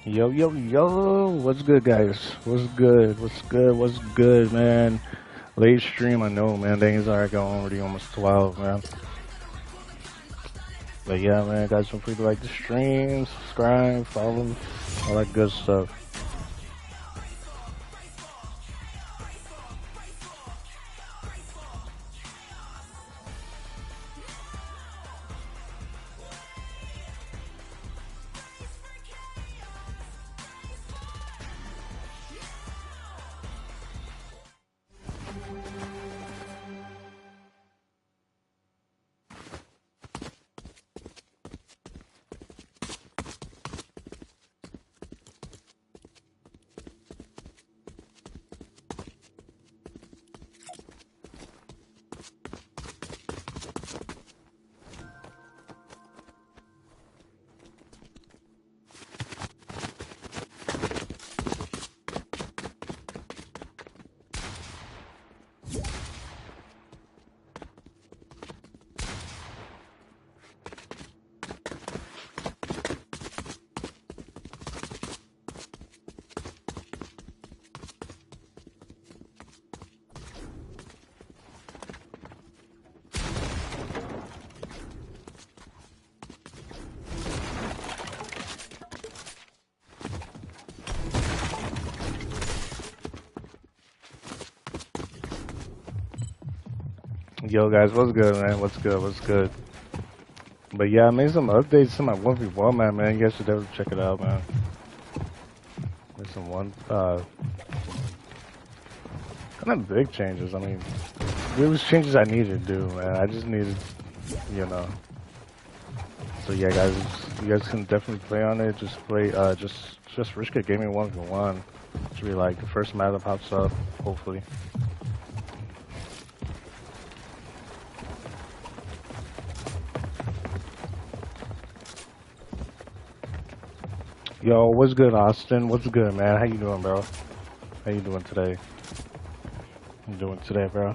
Yo, yo, yo, what's good, guys? What's good? What's good? What's good, man? Late stream, I know, man. Things are going already almost 12, man. But yeah, man, guys, feel free to like the stream, subscribe, follow, all that good stuff. Yo, guys, what's good, man? What's good? What's good? But yeah, I made some updates to my 1v1, man. You guys should definitely check it out, man. There's some kind of big changes. I mean, there was changes I needed to do, man. I just needed, you know. So yeah, guys, you guys can definitely play on it. Just play, just Rich Kid Gaming 1v1. Should be like the first map that pops up, hopefully. Yo, what's good, Austin? What's good, man? How you doing, bro? How you doing today? I'm doing today, bro.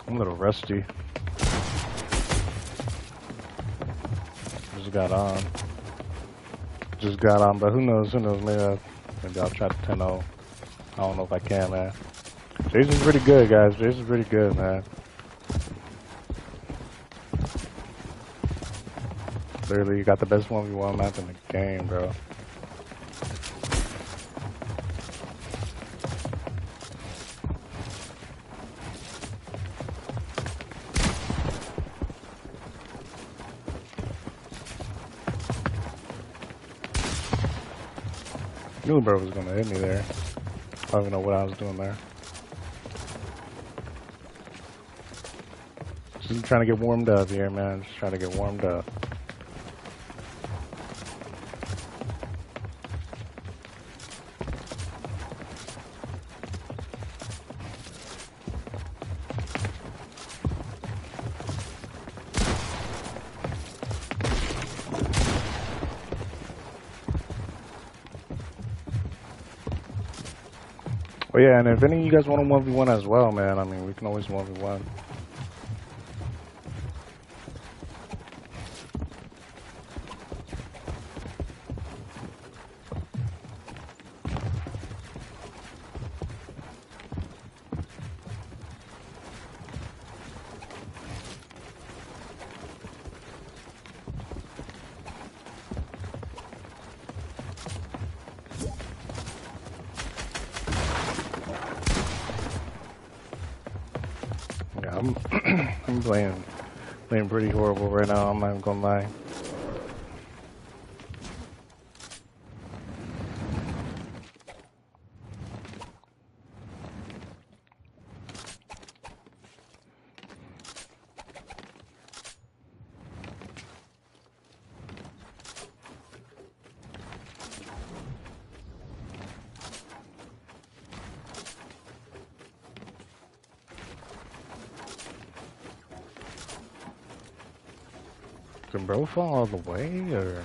I'm a little rusty. Just got on. Just got on, but who knows? Who knows? Maybe I'll try to 10-0. I don't know if I can, man. Jason's pretty good, guys. Jason's pretty good, man. Literally, you got the best 1v1 map in the game, bro. Knew bro was gonna hit me there. I don't even know what I was doing there. Just trying to get warmed up here, man. Just trying to get warmed up. Oh yeah, and if any of you guys want to 1v1 as well, man, I mean, we can always 1v1. Yeah, I'm playing pretty horrible right now, I'm not even gonna lie. Can bro fall all the way, or?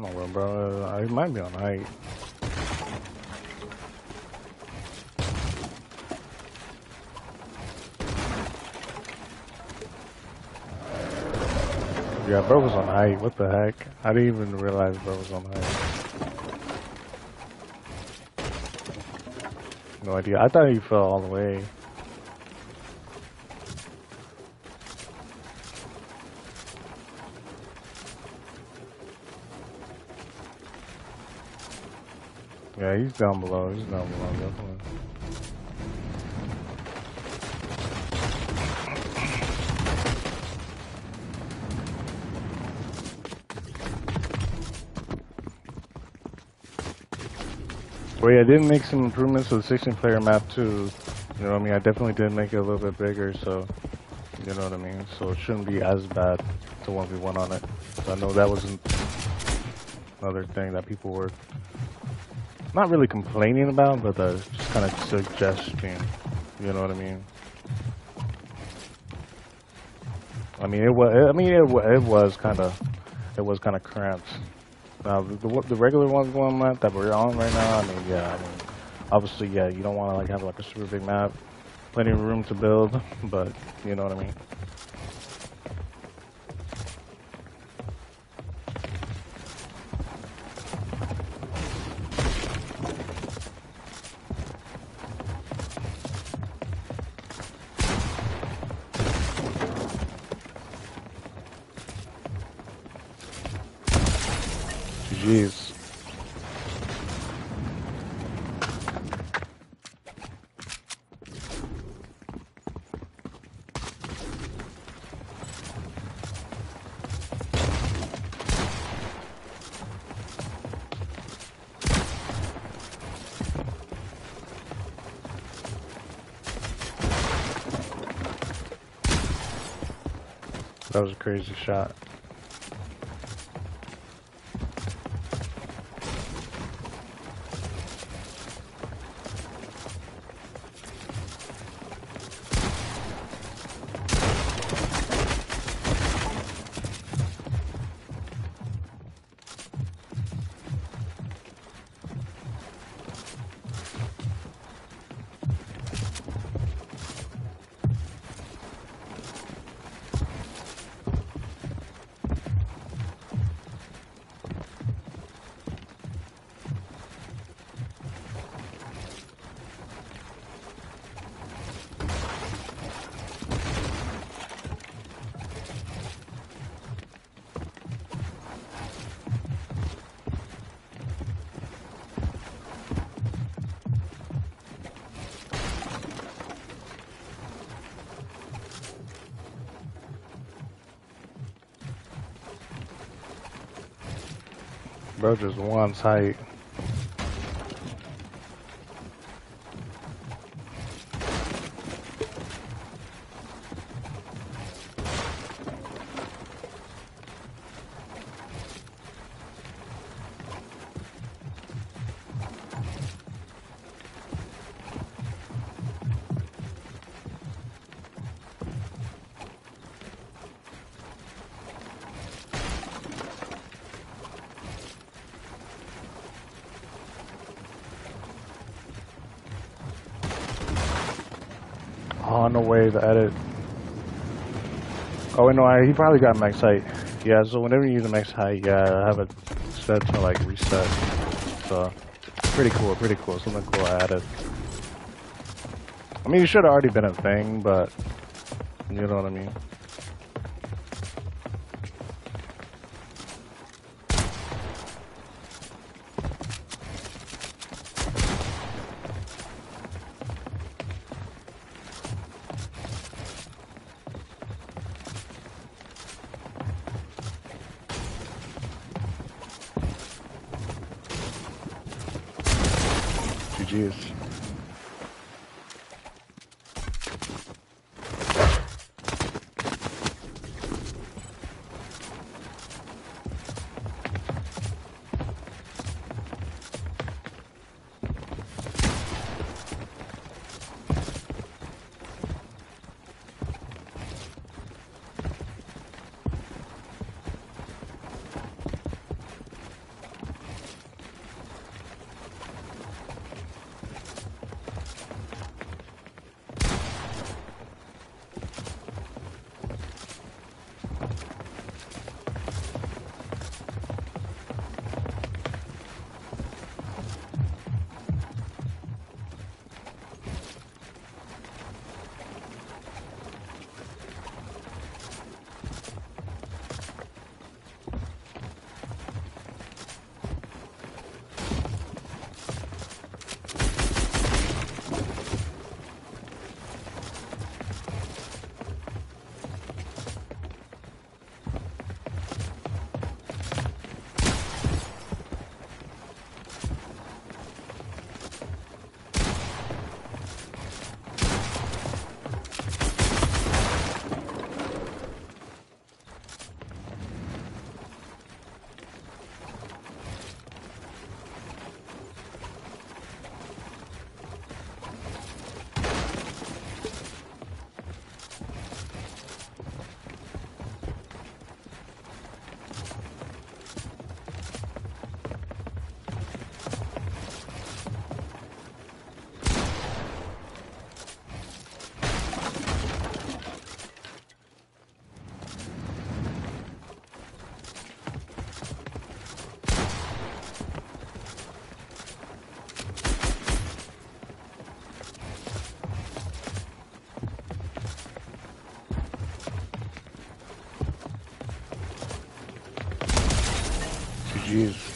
don't know, bro. It might be on height. Yeah, bro was on height. What the heck? I didn't even realize bro was on height. No idea. I thought he fell all the way. Yeah, he's down below. He's down below, definitely. Well, yeah, I did make some improvements to the 16-player map too. You know what I mean? I definitely did make it a little bit bigger, so you know what I mean. So it shouldn't be as bad to 1v1 on it. So I know that was another thing that people were not really complaining about, but just kind of suggesting. You know what I mean? I mean, it was kind of cramped. Now, the regular ones going on that we're on right now, I mean, yeah, I mean, obviously, yeah, you don't want to, like, have, like, a super big map, plenty of room to build, but, you know what I mean? Jeez. That was a crazy shot. Bro just wants height. Oh, no way, the edit. Oh, wait, no, he probably got max height. Yeah, so whenever you use a max height, yeah, I have it set to, like, reset. So, pretty cool, something cool I added. I mean, it should have already been a thing, but, you know what I mean? GG's. GG's.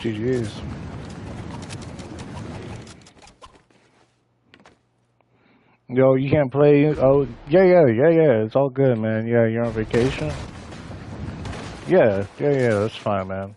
GG's. Yo, you can't play. Oh, yeah. It's all good, man. Yeah, you're on vacation. Yeah. That's fine, man.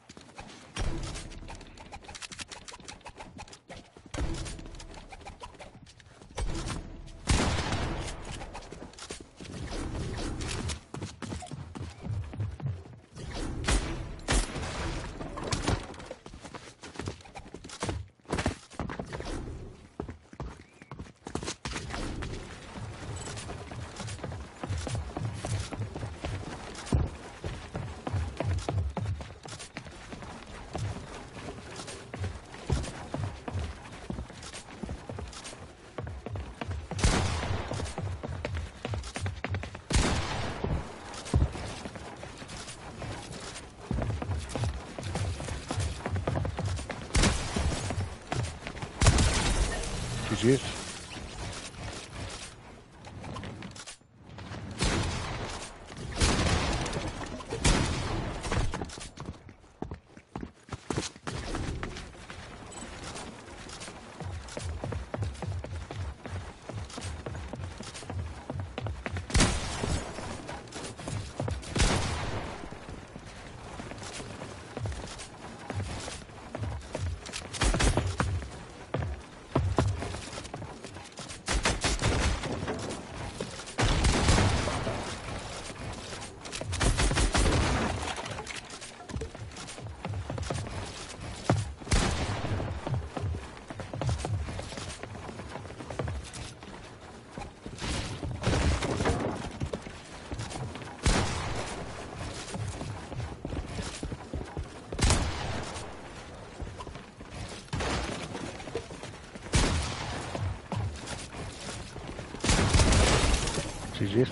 GG's. GG's.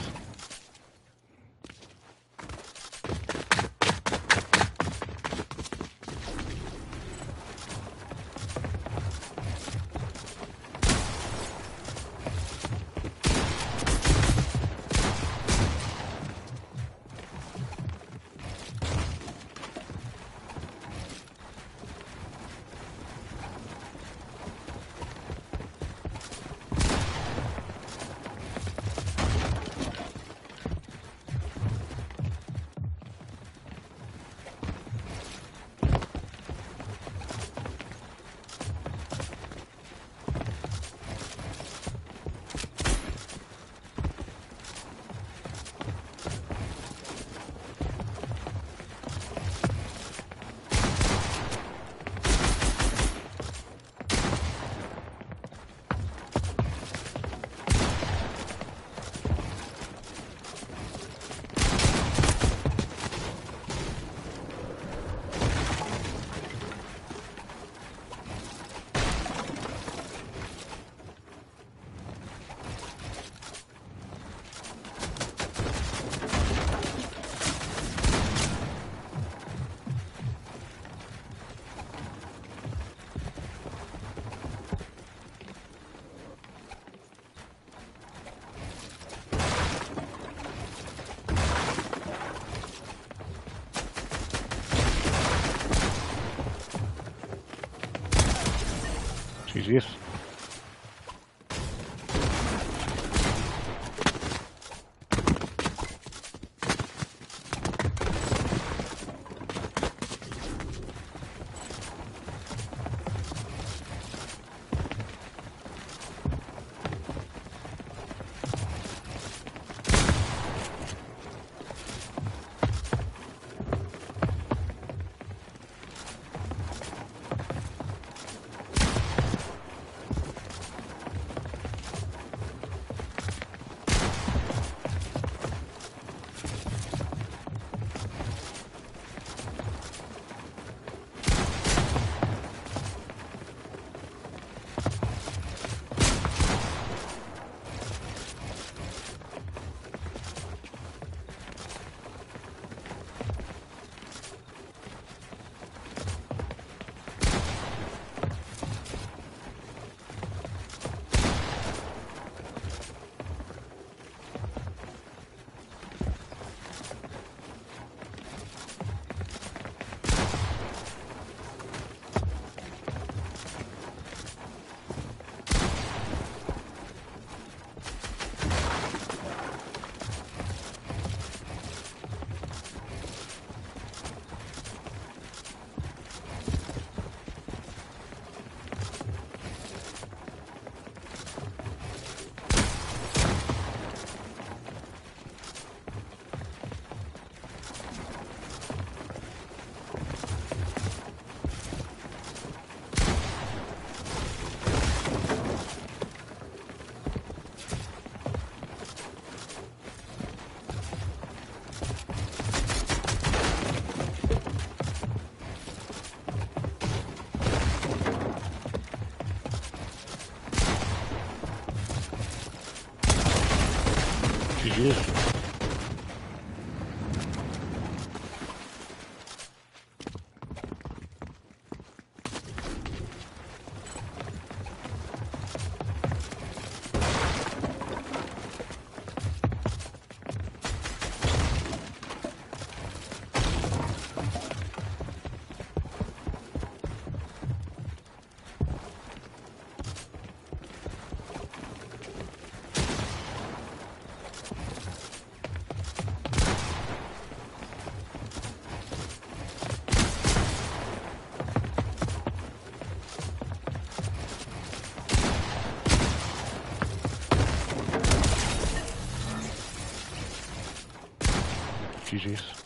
GG's. GG's.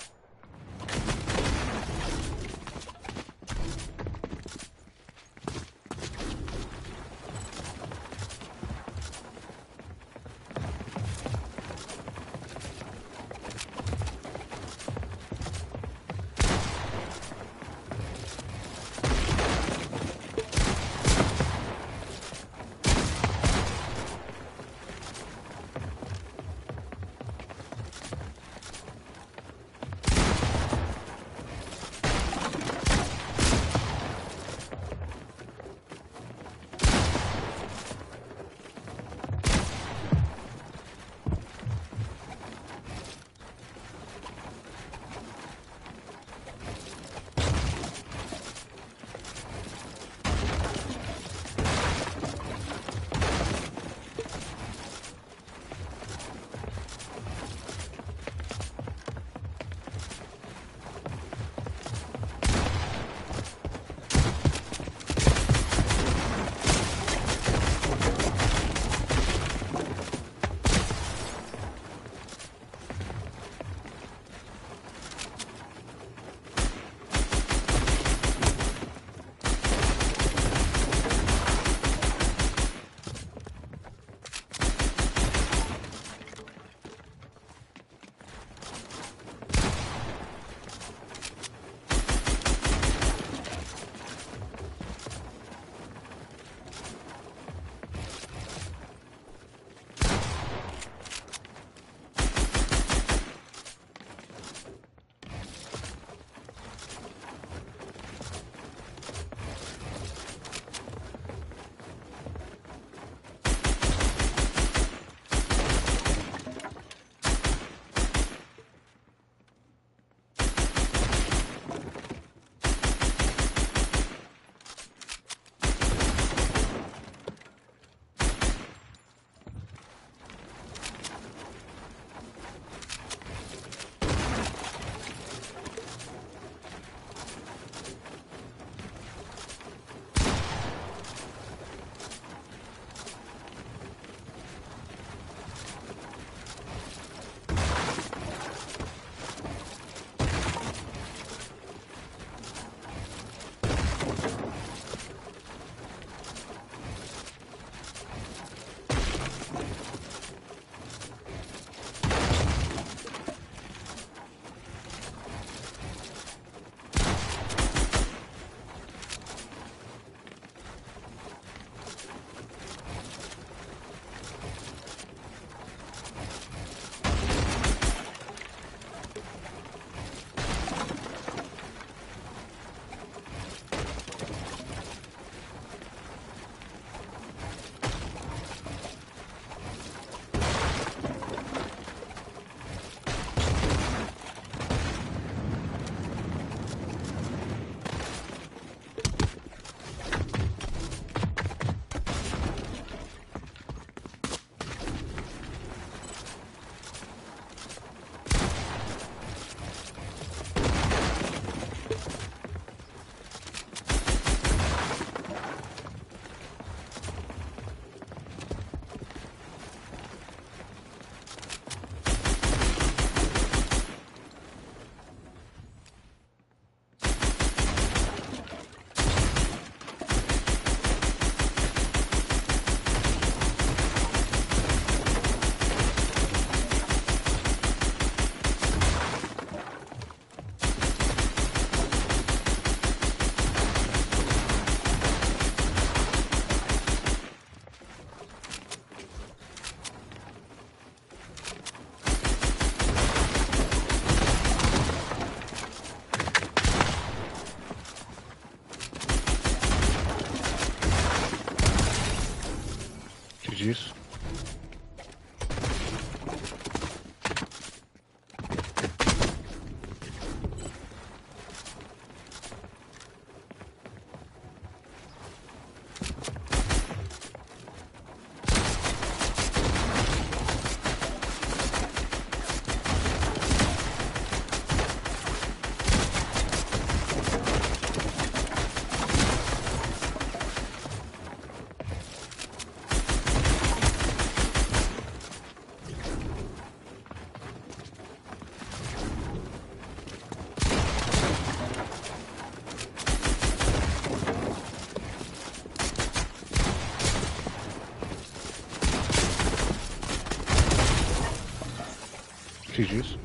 GG's.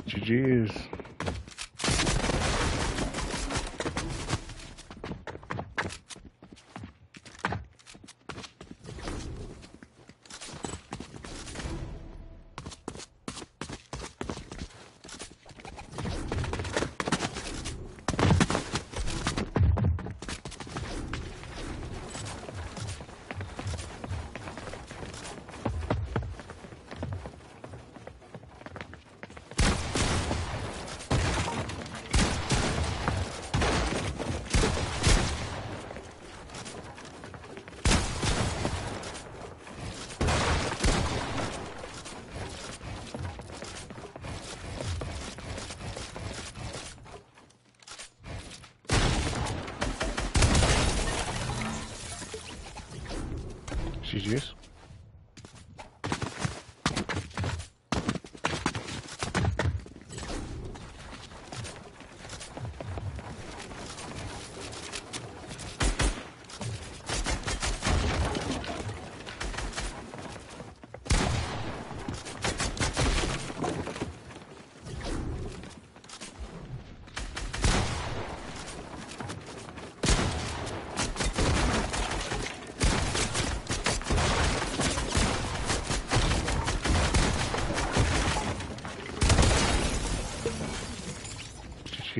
GG's. GG's.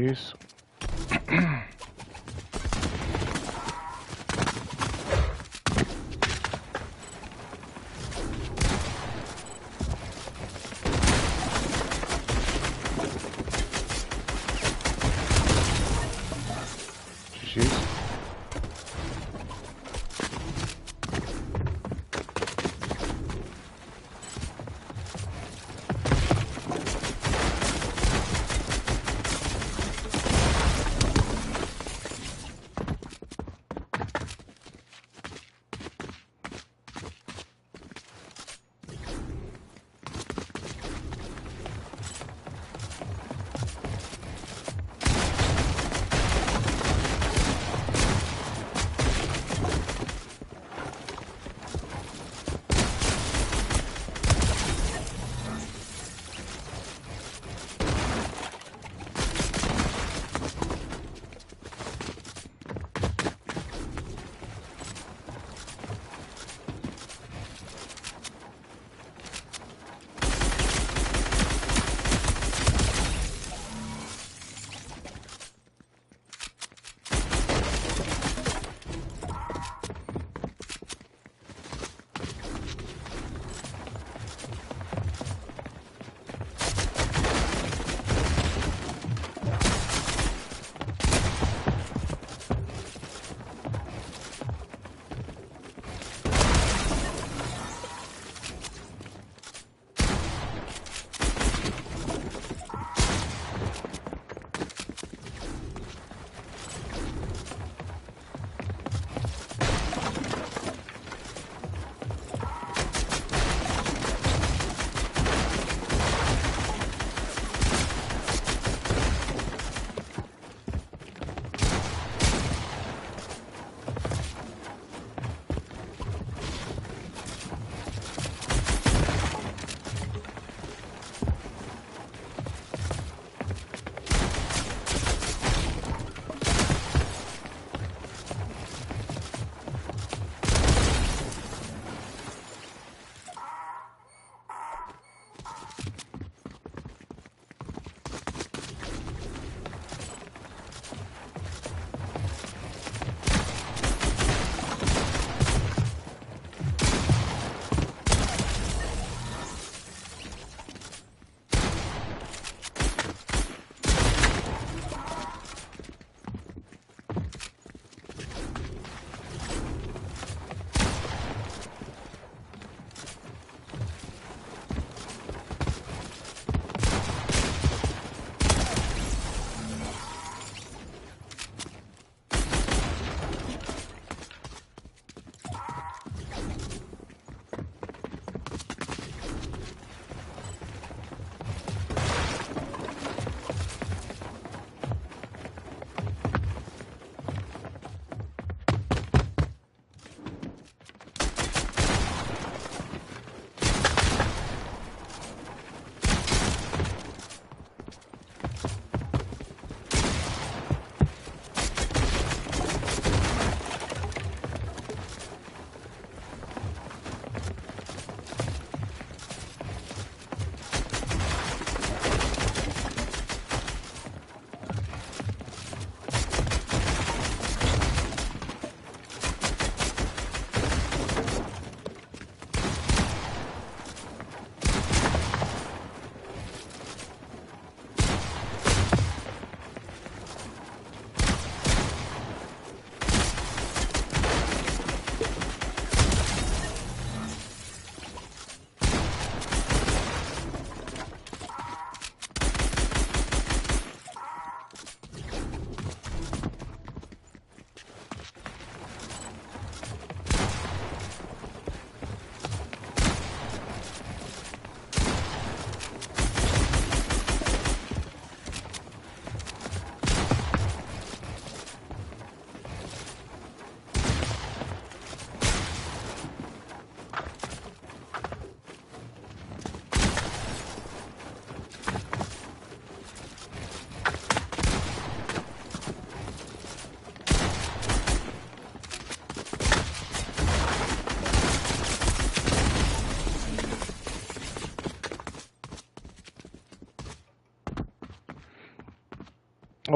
GG's. GG's.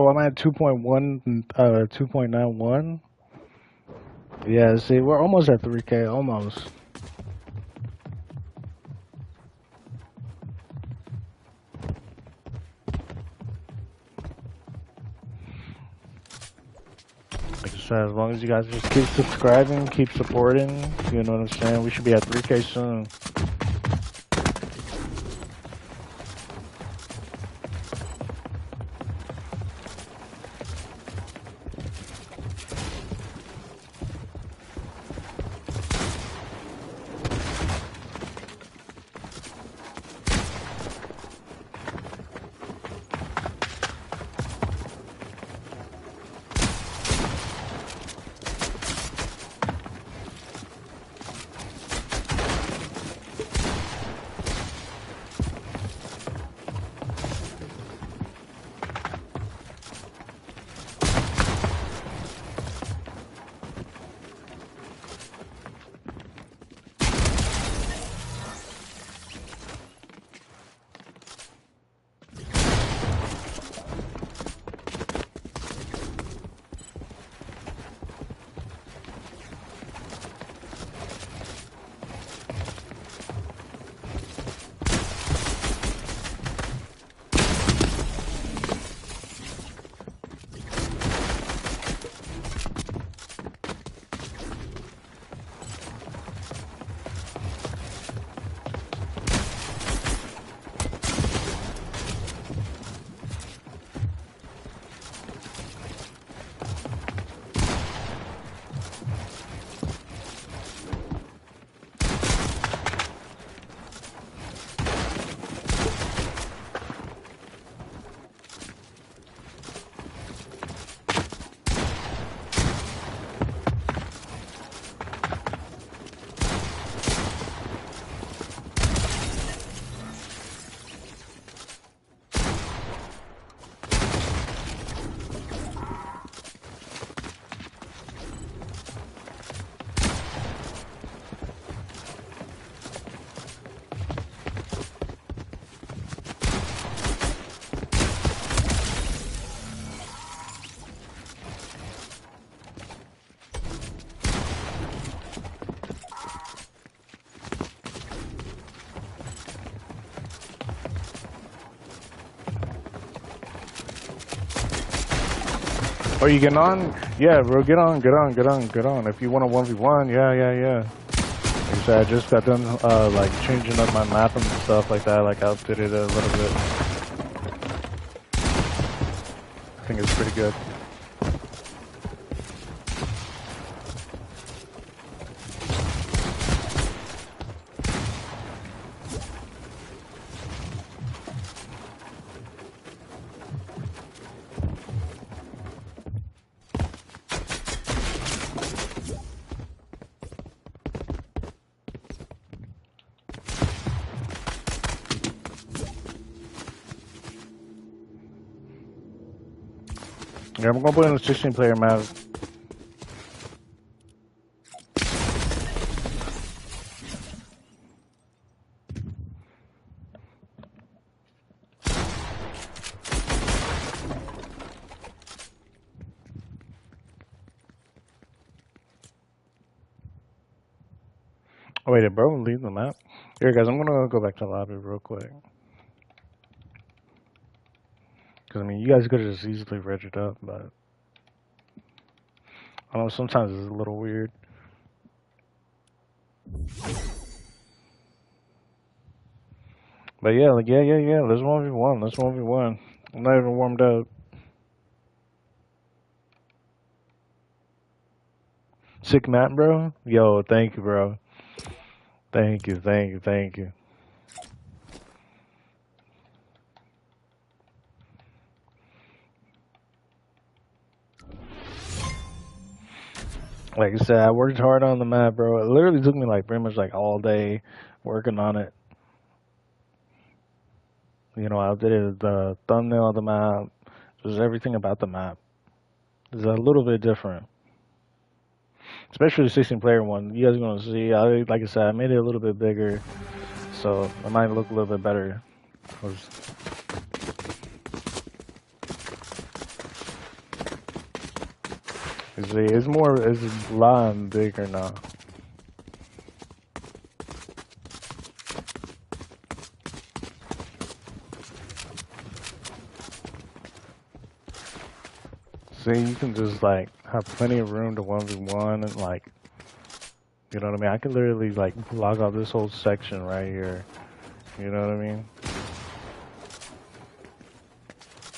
Oh, I'm at 2.1, 2.91. Yeah, see, we're almost at 3K, almost. Like I said, as long as you guys just keep subscribing, keep supporting, you know what I'm saying? We should be at 3K soon. Oh, you getting on? Yeah, bro, get on, get on, get on, get on. If you want a 1v1, yeah. Like I said, I just got done, like, changing up my map and stuff like that, like, outfitted it a little bit. I think it's pretty good. Yeah, I'm gonna put in a 16-player map. Oh, wait, did bro leave the map? Here, guys, I'm gonna go back to the lobby real quick. Because, I mean, you guys could have just easily read it up, but I don't know, sometimes it's a little weird. But yeah, like, yeah, let's 1v1, let's 1v1. I'm not even warmed up. Sick map, bro? Yo, thank you, bro. Thank you. Like I said, I worked hard on the map, bro. It literally took me like pretty much like all day working on it. You know, I did the thumbnail of the map, just everything about the map. It's a little bit different. Especially the 16-player one. You guys are gonna see. Like I said, I made it a little bit bigger, so it might look a little bit better. It's more, it's a lot bigger now. See, you can just like have plenty of room to 1v1 and like, you know what I mean? I could literally like block off this whole section right here. You know what I mean?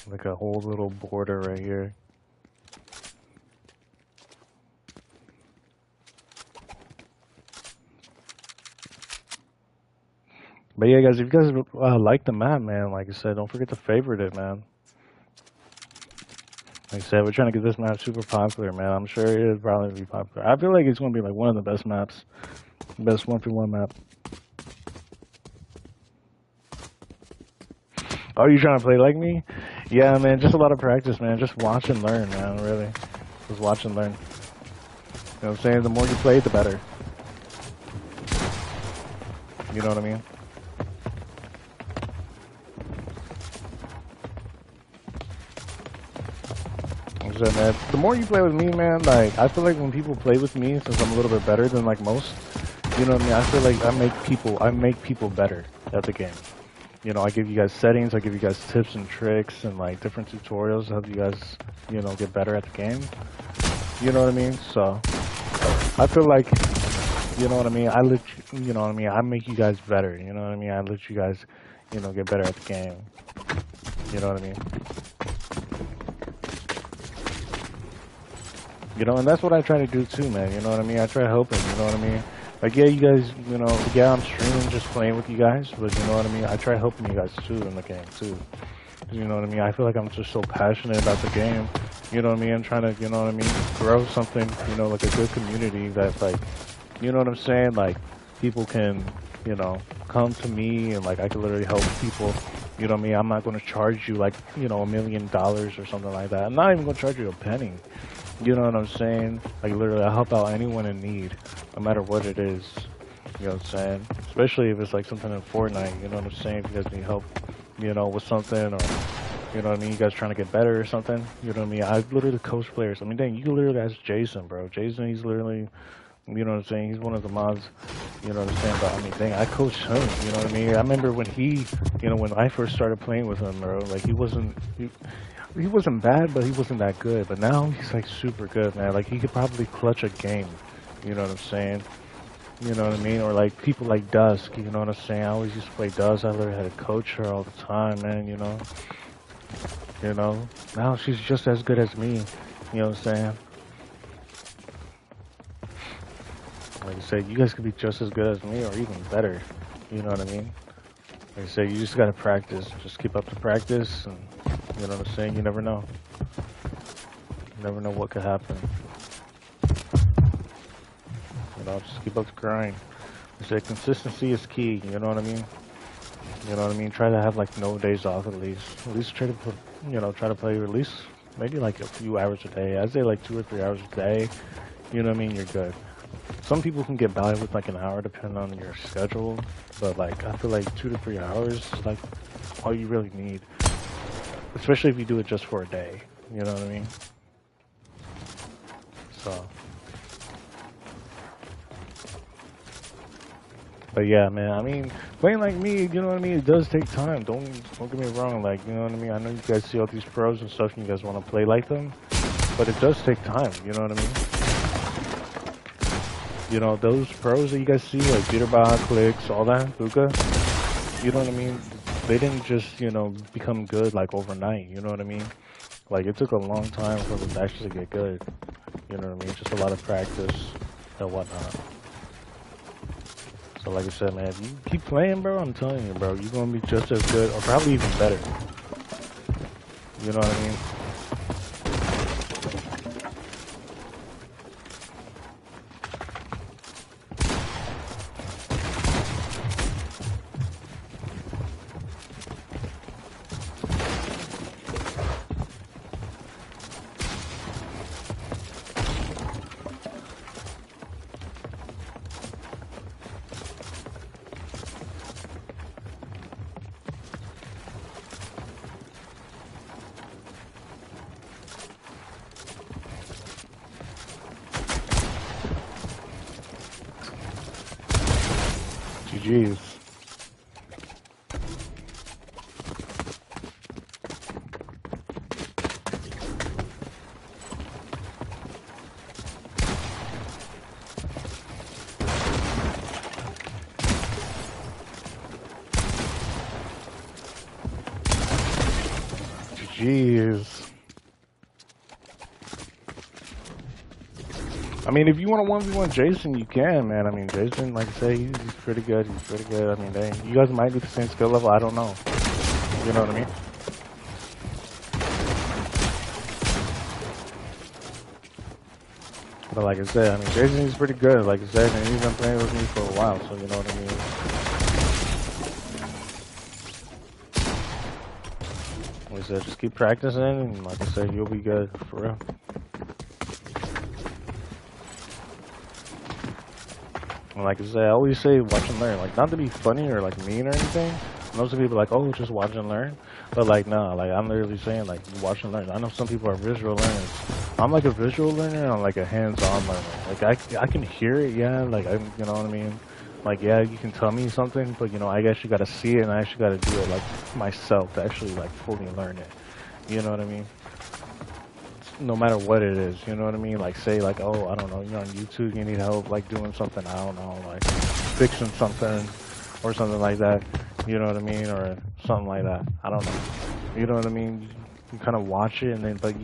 Like a whole little border right here. But yeah, guys, if you guys like the map, man, like I said, don't forget to favorite it, man. Like I said, we're trying to get this map super popular, man. I'm sure it'll probably be popular. I feel like it's going to be like one of the best maps. Best 1v1 map. Oh, you trying to play like me? Yeah, man, just a lot of practice, man. Just watch and learn, man, really. Just watch and learn. You know what I'm saying? The more you play, the better. You know what I mean? Man, the more you play with me, man, like, I feel like when people play with me, since I'm a little bit better than, like, most, you know what I mean? I feel like I make people better at the game. You know, I give you guys settings, I give you guys tips and tricks and, like, different tutorials to help you guys, you know, get better at the game. You know what I mean? So, I feel like, you know what I mean? You know what I mean? I make you guys better, you know what I mean? I let you guys, you know, get better at the game. You know what I mean? You know, and that's what I try to do too, man. You know what I mean? I try helping, you know what I mean? Like, yeah, you guys, you know, yeah, I'm streaming just playing with you guys, but you know what I mean? I try helping you guys too in the game too. You know what I mean? I feel like I'm just so passionate about the game. You know what I mean? I'm trying to, you know what I mean, grow something, you know, like a good community that's like, you know what I'm saying? Like, people can, you know, come to me and like I can literally help people. You know what I mean? I'm not going to charge you like, you know, $1 million or something like that. I'm not even going to charge you a penny. You know what I'm saying? Like, literally, I help out anyone in need, no matter what it is. You know what I'm saying? Especially if it's like something in Fortnite, you know what I'm saying? If you guys need help, you know, with something, or, you know what I mean? You guys trying to get better or something, you know what I mean? I literally coach players. I mean, dang, you can literally ask Jason, bro. Jason, he's literally, you know what I'm saying? He's one of the mods, you know what I'm saying? But I mean, dang, I coached him, you know what I mean? I remember when he, you know, when I first started playing with him, bro, like, he wasn't bad, but he wasn't that good. But now he's like super good, man. Like, he could probably clutch a game. You know what I'm saying? You know what I mean? Or like people like Dusk. You know what I'm saying? I always used to play Dusk. I literally had to coach her all the time, man. You know. You know. Now she's just as good as me. You know what I'm saying? Like I said, you guys could be just as good as me, or even better. You know what I mean? Like I said, you just gotta practice. Just keep up the practice, and you know what I'm saying? You never know. You never know what could happen. You know, just keep up the grind. I said consistency is key. You know what I mean? You know what I mean? Try to have like no days off at least. At least try to put, you know, try to play at least maybe like a few hours a day. I'd say like 2 or 3 hours a day. You know what I mean? You're good. Some people can get by with like an hour depending on your schedule, but like I feel like 2 to 3 hours is like all you really need. Especially if you do it just for a day. You know what I mean? So. But yeah, man, I mean, playing like me, you know what I mean? It does take time. Don't get me wrong. Like, you know what I mean? I know you guys see all these pros and stuff and you guys want to play like them. But it does take time. You know what I mean? You know, those pros that you guys see, like Jitterbug, Clicks, all that, Luca, you know what I mean? They didn't just, you know, become good like overnight. You know what I mean? Like, it took a long time for them to actually get good. You know what I mean? Just a lot of practice and whatnot. So like I said, man, if you keep playing, bro, I'm telling you, bro, you're going to be just as good, or probably even better. You know what I mean? GG's. GG's. I mean, if you want to 1v1 Jason, you can, man. I mean, Jason, like I say, he's pretty good. He's pretty good. I mean, dang, you guys might be the same skill level. I don't know. You know what I mean? But like I said, I mean, Jason, he's pretty good. Like I said, and he's been playing with me for a while, so you know what I mean? Like I said, just keep practicing, and like I said, you'll be good, for real. And like I said, I always say watch and learn. Like, not to be funny or like mean or anything. Most of people are like, oh, just watch and learn. But like, nah, like I'm literally saying like watch and learn. I know some people are visual learners. I'm like a visual learner and I'm like a hands-on learner. Like I can hear it, yeah, like you know what I mean? Like, yeah, you can tell me something, but you know, I actually gotta see it and I actually gotta do it like myself to actually like fully learn it. You know what I mean? No matter what it is, you know what I mean? Like, say, like, oh, I don't know, you're on YouTube, you need help, like, doing something, I don't know, like, fixing something, or something like that, you know what I mean? Or something like that, I don't know, you know what I mean? You kind of watch it, and then, but,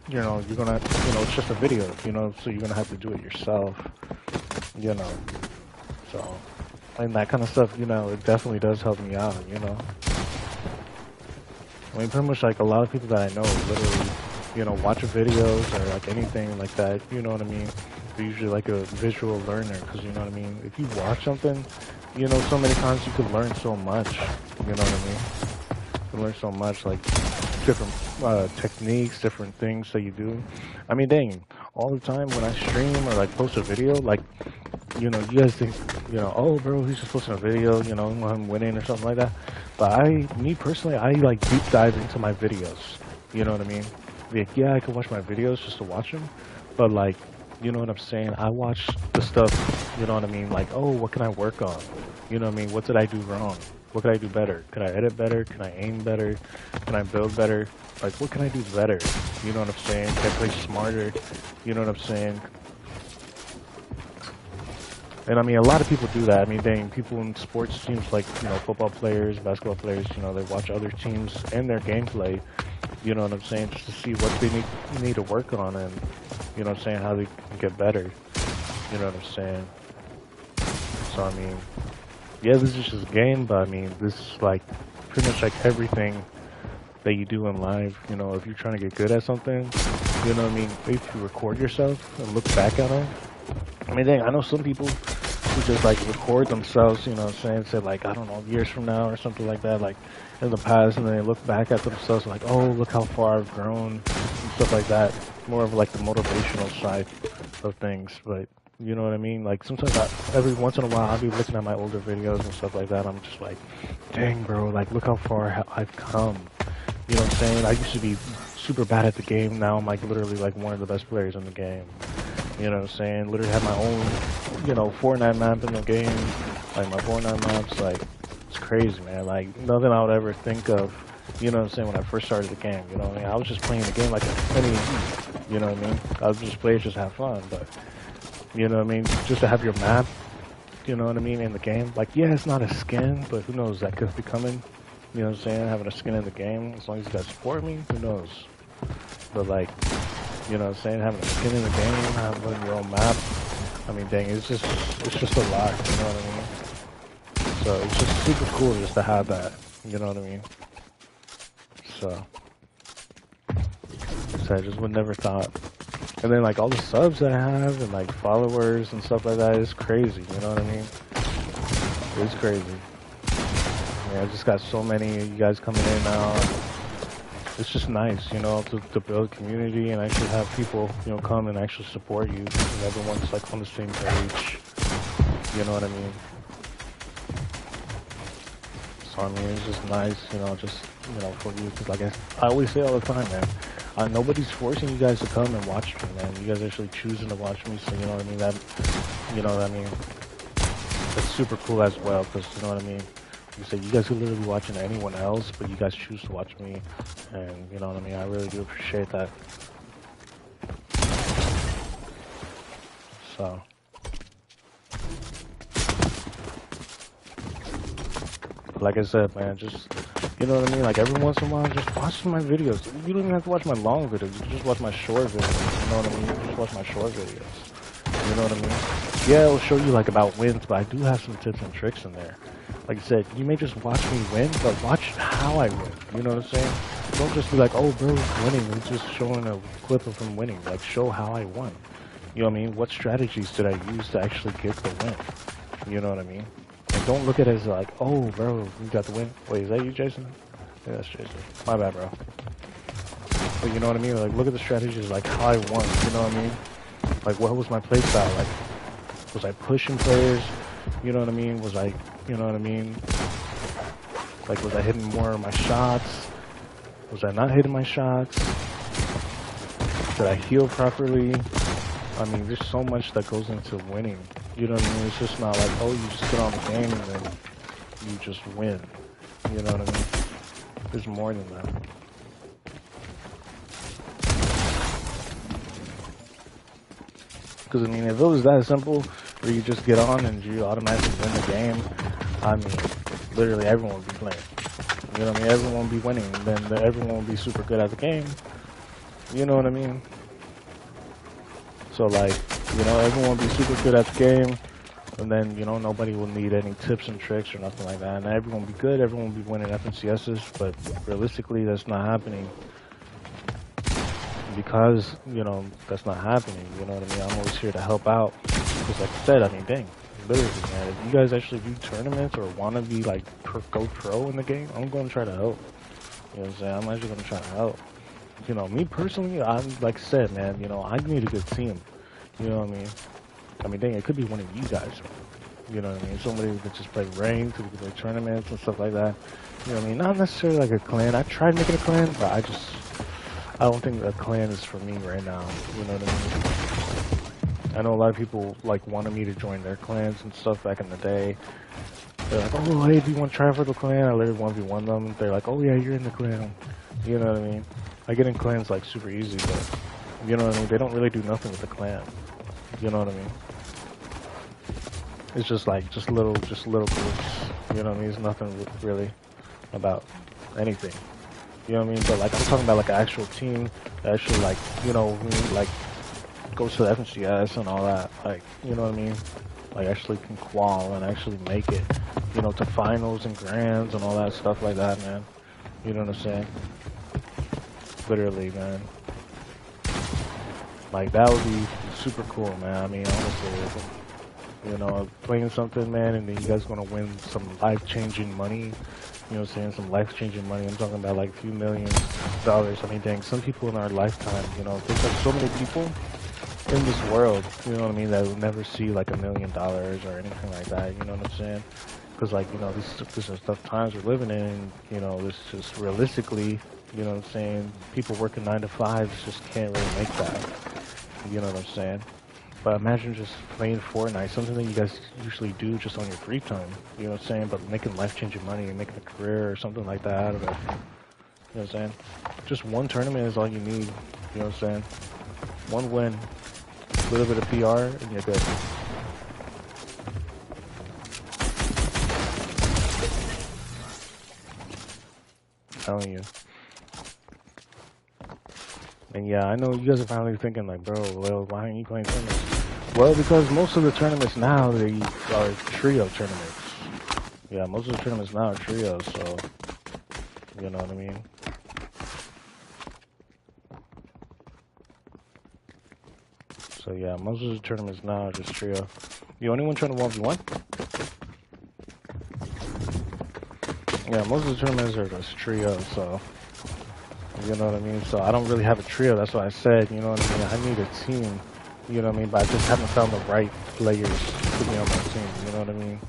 you know, you're gonna, you know, it's just a video, you know, so you're gonna have to do it yourself, you know, so, and that kind of stuff, you know, it definitely does help me out, you know? I mean, pretty much, like, a lot of people that I know, literally, you know, watch videos or like anything like that, you know what I mean? They're usually like a visual learner, because you know what I mean? If you watch something, you know, so many times you could learn so much, you know what I mean? You can learn so much, like different techniques, different things that you do. I mean, dang, all the time when I stream or like post a video, like, you know, you guys think, you know, oh bro, he's just posting a video, you know, I'm winning or something like that. But me personally, I like deep dive into my videos, you know what I mean? Like, yeah, I could watch my videos just to watch them, but like, you know what I'm saying? I watch the stuff, you know what I mean? Like, oh, what can I work on? You know what I mean? What did I do wrong? What could I do better? Could I edit better? Can I aim better? Can I build better? Like, what can I do better? You know what I'm saying? Can I play smarter? You know what I'm saying? And I mean, a lot of people do that. I mean, dang, people in sports teams, like, you know, football players, basketball players, you know, they watch other teams and their gameplay. You know what I'm saying? Just to see what they need to work on, and you know what I'm saying, how they can get better. You know what I'm saying? So I mean, yeah, this is just a game, but I mean, this is like pretty much like everything that you do in life. You know, if you're trying to get good at something, you know what I mean? If you record yourself and look back at it. I mean, dang, I know some people who just like record themselves, you know what I'm saying, say like, I don't know, years from now or something like that, like in the past, and then they look back at themselves like, oh, look how far I've grown and stuff like that. More of like the motivational side of things, but you know what I mean? Like sometimes every once in a while I'll be looking at my older videos and stuff like that, I'm just like, dang bro, like look how far I've come. You know what I'm saying? I used to be super bad at the game, now I'm like literally like one of the best players in the game. You know what I'm saying? Literally have my own, you know, Fortnite map in the game. Like my Fortnite maps, like, it's crazy, man. Like, nothing I would ever think of, you know what I'm saying, when I first started the game. You know what I mean? I was just playing the game like any, you know what I mean? I would just play it, just have fun. But, you know what I mean? Just to have your map, you know what I mean, in the game. Like, yeah, it's not a skin, but who knows? That could be coming. You know what I'm saying? Having a skin in the game, as long as you guys support me, who knows? But, like, you know what I'm saying, having a skin in the game, having your own map, I mean, dang, it's just a lot, you know what I mean? So it's just super cool just to have that, you know what I mean? So I just would never thought. And then like all the subs that I have and like followers and stuff like that is crazy, you know what I mean? It's crazy. Yeah, I just got so many of you guys coming in now. It's just nice, you know, to build a community and actually have people, you know, come and actually support you. And everyone's like on the same page. You know what I mean? So I mean, it's just nice, you know, just, you know, for you. Cause like I always say all the time, man, nobody's forcing you guys to come and watch me, man. You guys actually choosing to watch me, so you know what I mean? That, you know what I mean? That's super cool as well, because you know what I mean. You say you guys could literally be watching anyone else, but you guys choose to watch me, and you know what I mean. I really do appreciate that. So. Like I said, man, just, you know what I mean? Like, every once in a while, just watch my videos. You don't even have to watch my long videos. You can just watch my short videos. You know what I mean? You can just watch my short videos. You know what I mean? Yeah, it'll show you, like, about wins, but I do have some tips and tricks in there. Like I said, you may just watch me win, but watch how I win. You know what I'm saying? Don't just be like, oh, bro, winning. It's just showing a clip of him winning. Like, show how I won. You know what I mean? What strategies did I use to actually get the win? You know what I mean? And don't look at it as like, oh, bro, you got the win. Wait, is that you, Jason? Yeah, that's Jason. My bad, bro. But you know what I mean? Like, look at the strategies, like how I won. You know what I mean? Like, what was my play style? Like, was I pushing players? You know what I mean? Was I, you know what I mean? Like, was I hitting more of my shots? Was I not hitting my shots? Did I heal properly? I mean, there's so much that goes into winning. You know what I mean? It's just not like, oh, you just get on the game and then you just win. You know what I mean? There's more than that. Because, I mean, if it was that simple, where you just get on and you automatically win the game, I mean, literally everyone would be playing. You know what I mean? Everyone would be winning. Then everyone would be super good at the game. You know what I mean? So, like, you know, everyone will be super good at the game, and then, you know, nobody will need any tips and tricks or nothing like that. And everyone will be good, everyone will be winning FNCSs, but realistically, that's not happening. Because, you know, that's not happening, you know what I mean? I'm always here to help out. Because, like I said, I mean, dang, literally, man, if you guys actually do tournaments or want to be, like, go pro in the game, I'm going to try to help. You know what I'm saying? I'm actually going to try to help. You know, me personally, I'm, like I said, man, you know, I need a good team. You know what I mean? I mean, dang, it could be one of you guys. You know what I mean? Somebody who could just play ranked, who could play tournaments and stuff like that. You know what I mean? Not necessarily like a clan. I tried making a clan, but I don't think a clan is for me right now. You know what I mean? I know a lot of people, like, wanted me to join their clans and stuff back in the day. They're like, oh, hey, do you want to try for the clan? I literally 1v1 them. They're like, oh, yeah, you're in the clan. You know what I mean? I get in clans, like, super easy, but, you know what I mean? They don't really do nothing with the clan. You know what I mean? It's just, like, just little groups. You know what I mean? It's nothing really about anything. You know what I mean? But, like, I'm talking about, like, an actual team that actually, like, you know, like, goes to the FNCS and all that. Like, you know what I mean? Like, actually can qual and actually make it, you know, to finals and grands and all that stuff like that, man. You know what I'm saying? Literally, man. Like, that would be super cool, man. I mean, honestly, you know, playing something, man, and then you guys gonna win some life-changing money. You know what I'm saying? Some life-changing money. I'm talking about, like, a few $millions. I mean, dang, some people in our lifetime, you know, there's, like, so many people in this world, you know what I mean, that will never see, like, $1 million or anything like that. You know what I'm saying? Because, like, you know, these are tough times we're living in. You know, this just realistically, you know what I'm saying, people working 9 to 5 just can't really make that. You know what I'm saying? But imagine just playing Fortnite, something that you guys usually do just on your free time. You know what I'm saying? But making life-changing money and making a career or something like that out of it. You know what I'm saying? Just one tournament is all you need. You know what I'm saying? One win, a little bit of PR, and you're good. I'm telling you. And yeah, I know you guys are finally thinking, like, bro, well, why aren't you playing tournaments? Well, because most of the tournaments now, they are trio tournaments. Yeah, most of the tournaments now are trios, so, you know what I mean? So yeah, most of the tournaments now are just trio. You anyone trying to 1v1? Yeah, most of the tournaments are just trio, so, you know what I mean? So I don't really have a trio, that's what I said, you know what I mean? I need a team, you know what I mean? But I just haven't found the right players to be on my team, you know what I mean?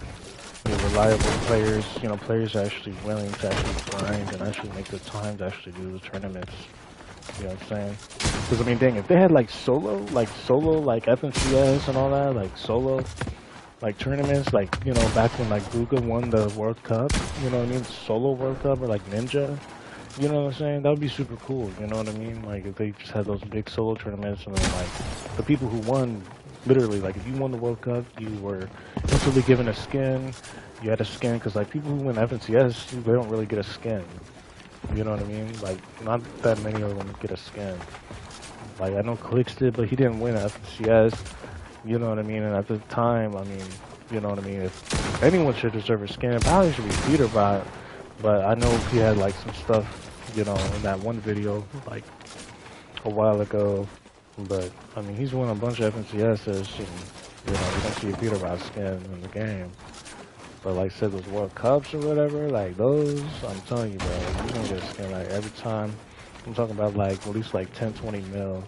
You know, reliable players, you know, players are actually willing to actually grind and actually make the time to actually do the tournaments. You know what I'm saying? Because, I mean, dang, if they had, like, solo, like, FNCS and all that, like, solo, like tournaments, like, you know, back when like Guga won the World Cup, you know what I mean, solo World Cup, or like Ninja, you know what I'm saying? That would be super cool, you know what I mean? Like if they just had those big solo tournaments, and then like the people who won, literally, like if you won the World Cup, you were instantly given a skin. You had a skin, because like people who win FNCS, they don't really get a skin. You know what I mean? Like not that many of them get a skin. Like I know Clicks did, but he didn't win FNCS. You know what I mean? And at the time, I mean, you know what I mean? If anyone should deserve a skin, it probably should be Peterbot. But I know he had like some stuff, you know, in that one video like a while ago. But I mean, he's won a bunch of FNCSs, and you know, you don't see a Peterbot skin in the game. But like I said, those World Cups or whatever, like those, I'm telling you, bro, you're gonna get a skin like every time. I'm talking about like at least like 10, 20 mil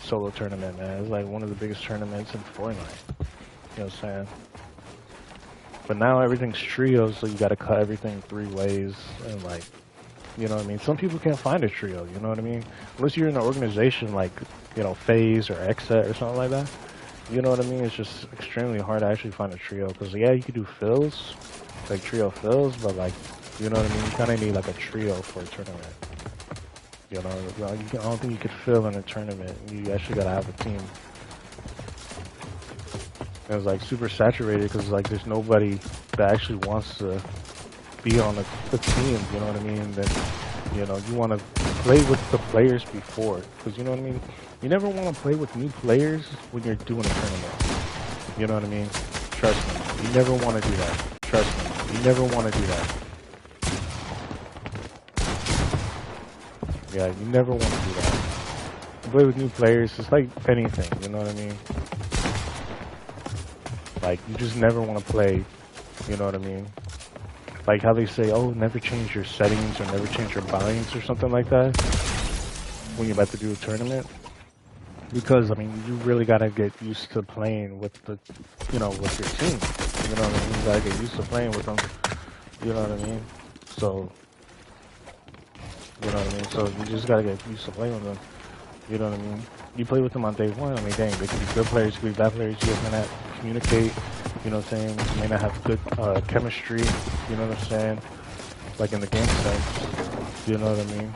solo tournament, man. It's like one of the biggest tournaments in Fortnite. You know what I'm saying? But now everything's trio, so you gotta cut everything 3 ways, and like, you know what I mean? Some people can't find a trio, you know what I mean? Unless you're in an organization like, you know, FaZe or Xset or something like that. You know what I mean? It's just extremely hard to actually find a trio, because yeah, you could do fills, like trio fills, but like, you know what I mean? You kind of need like a trio for a tournament. You know, I don't think you could fill in a tournament. You actually gotta have a team. And it's like super saturated, because like there's nobody that actually wants to be on the team. You know what I mean? That, you know, you want to play with the players before, because you know what I mean? You never want to play with new players when you're doing a tournament. You know what I mean? Trust me. You never want to do that. Trust me. You never want to do that. Yeah, you never want to do that. You play with new players, it's like anything, you know what I mean? Like, you just never want to play, you know what I mean? Like how they say, oh, never change your settings or never change your binds or something like that when you're about to do a tournament. Because, I mean, you really got to get used to playing with the, you know, with your team. You know what I mean? You got to get used to playing with them. You know what I mean? So, you know what I mean? So you just got to get used to playing with them. You know what I mean? You play with them on day one, I mean, dang, they could be good players, could be bad players, you guys may not communicate, you know what I'm saying? You may not have good chemistry, you know what I'm saying? Like in the game sense, you know what I mean?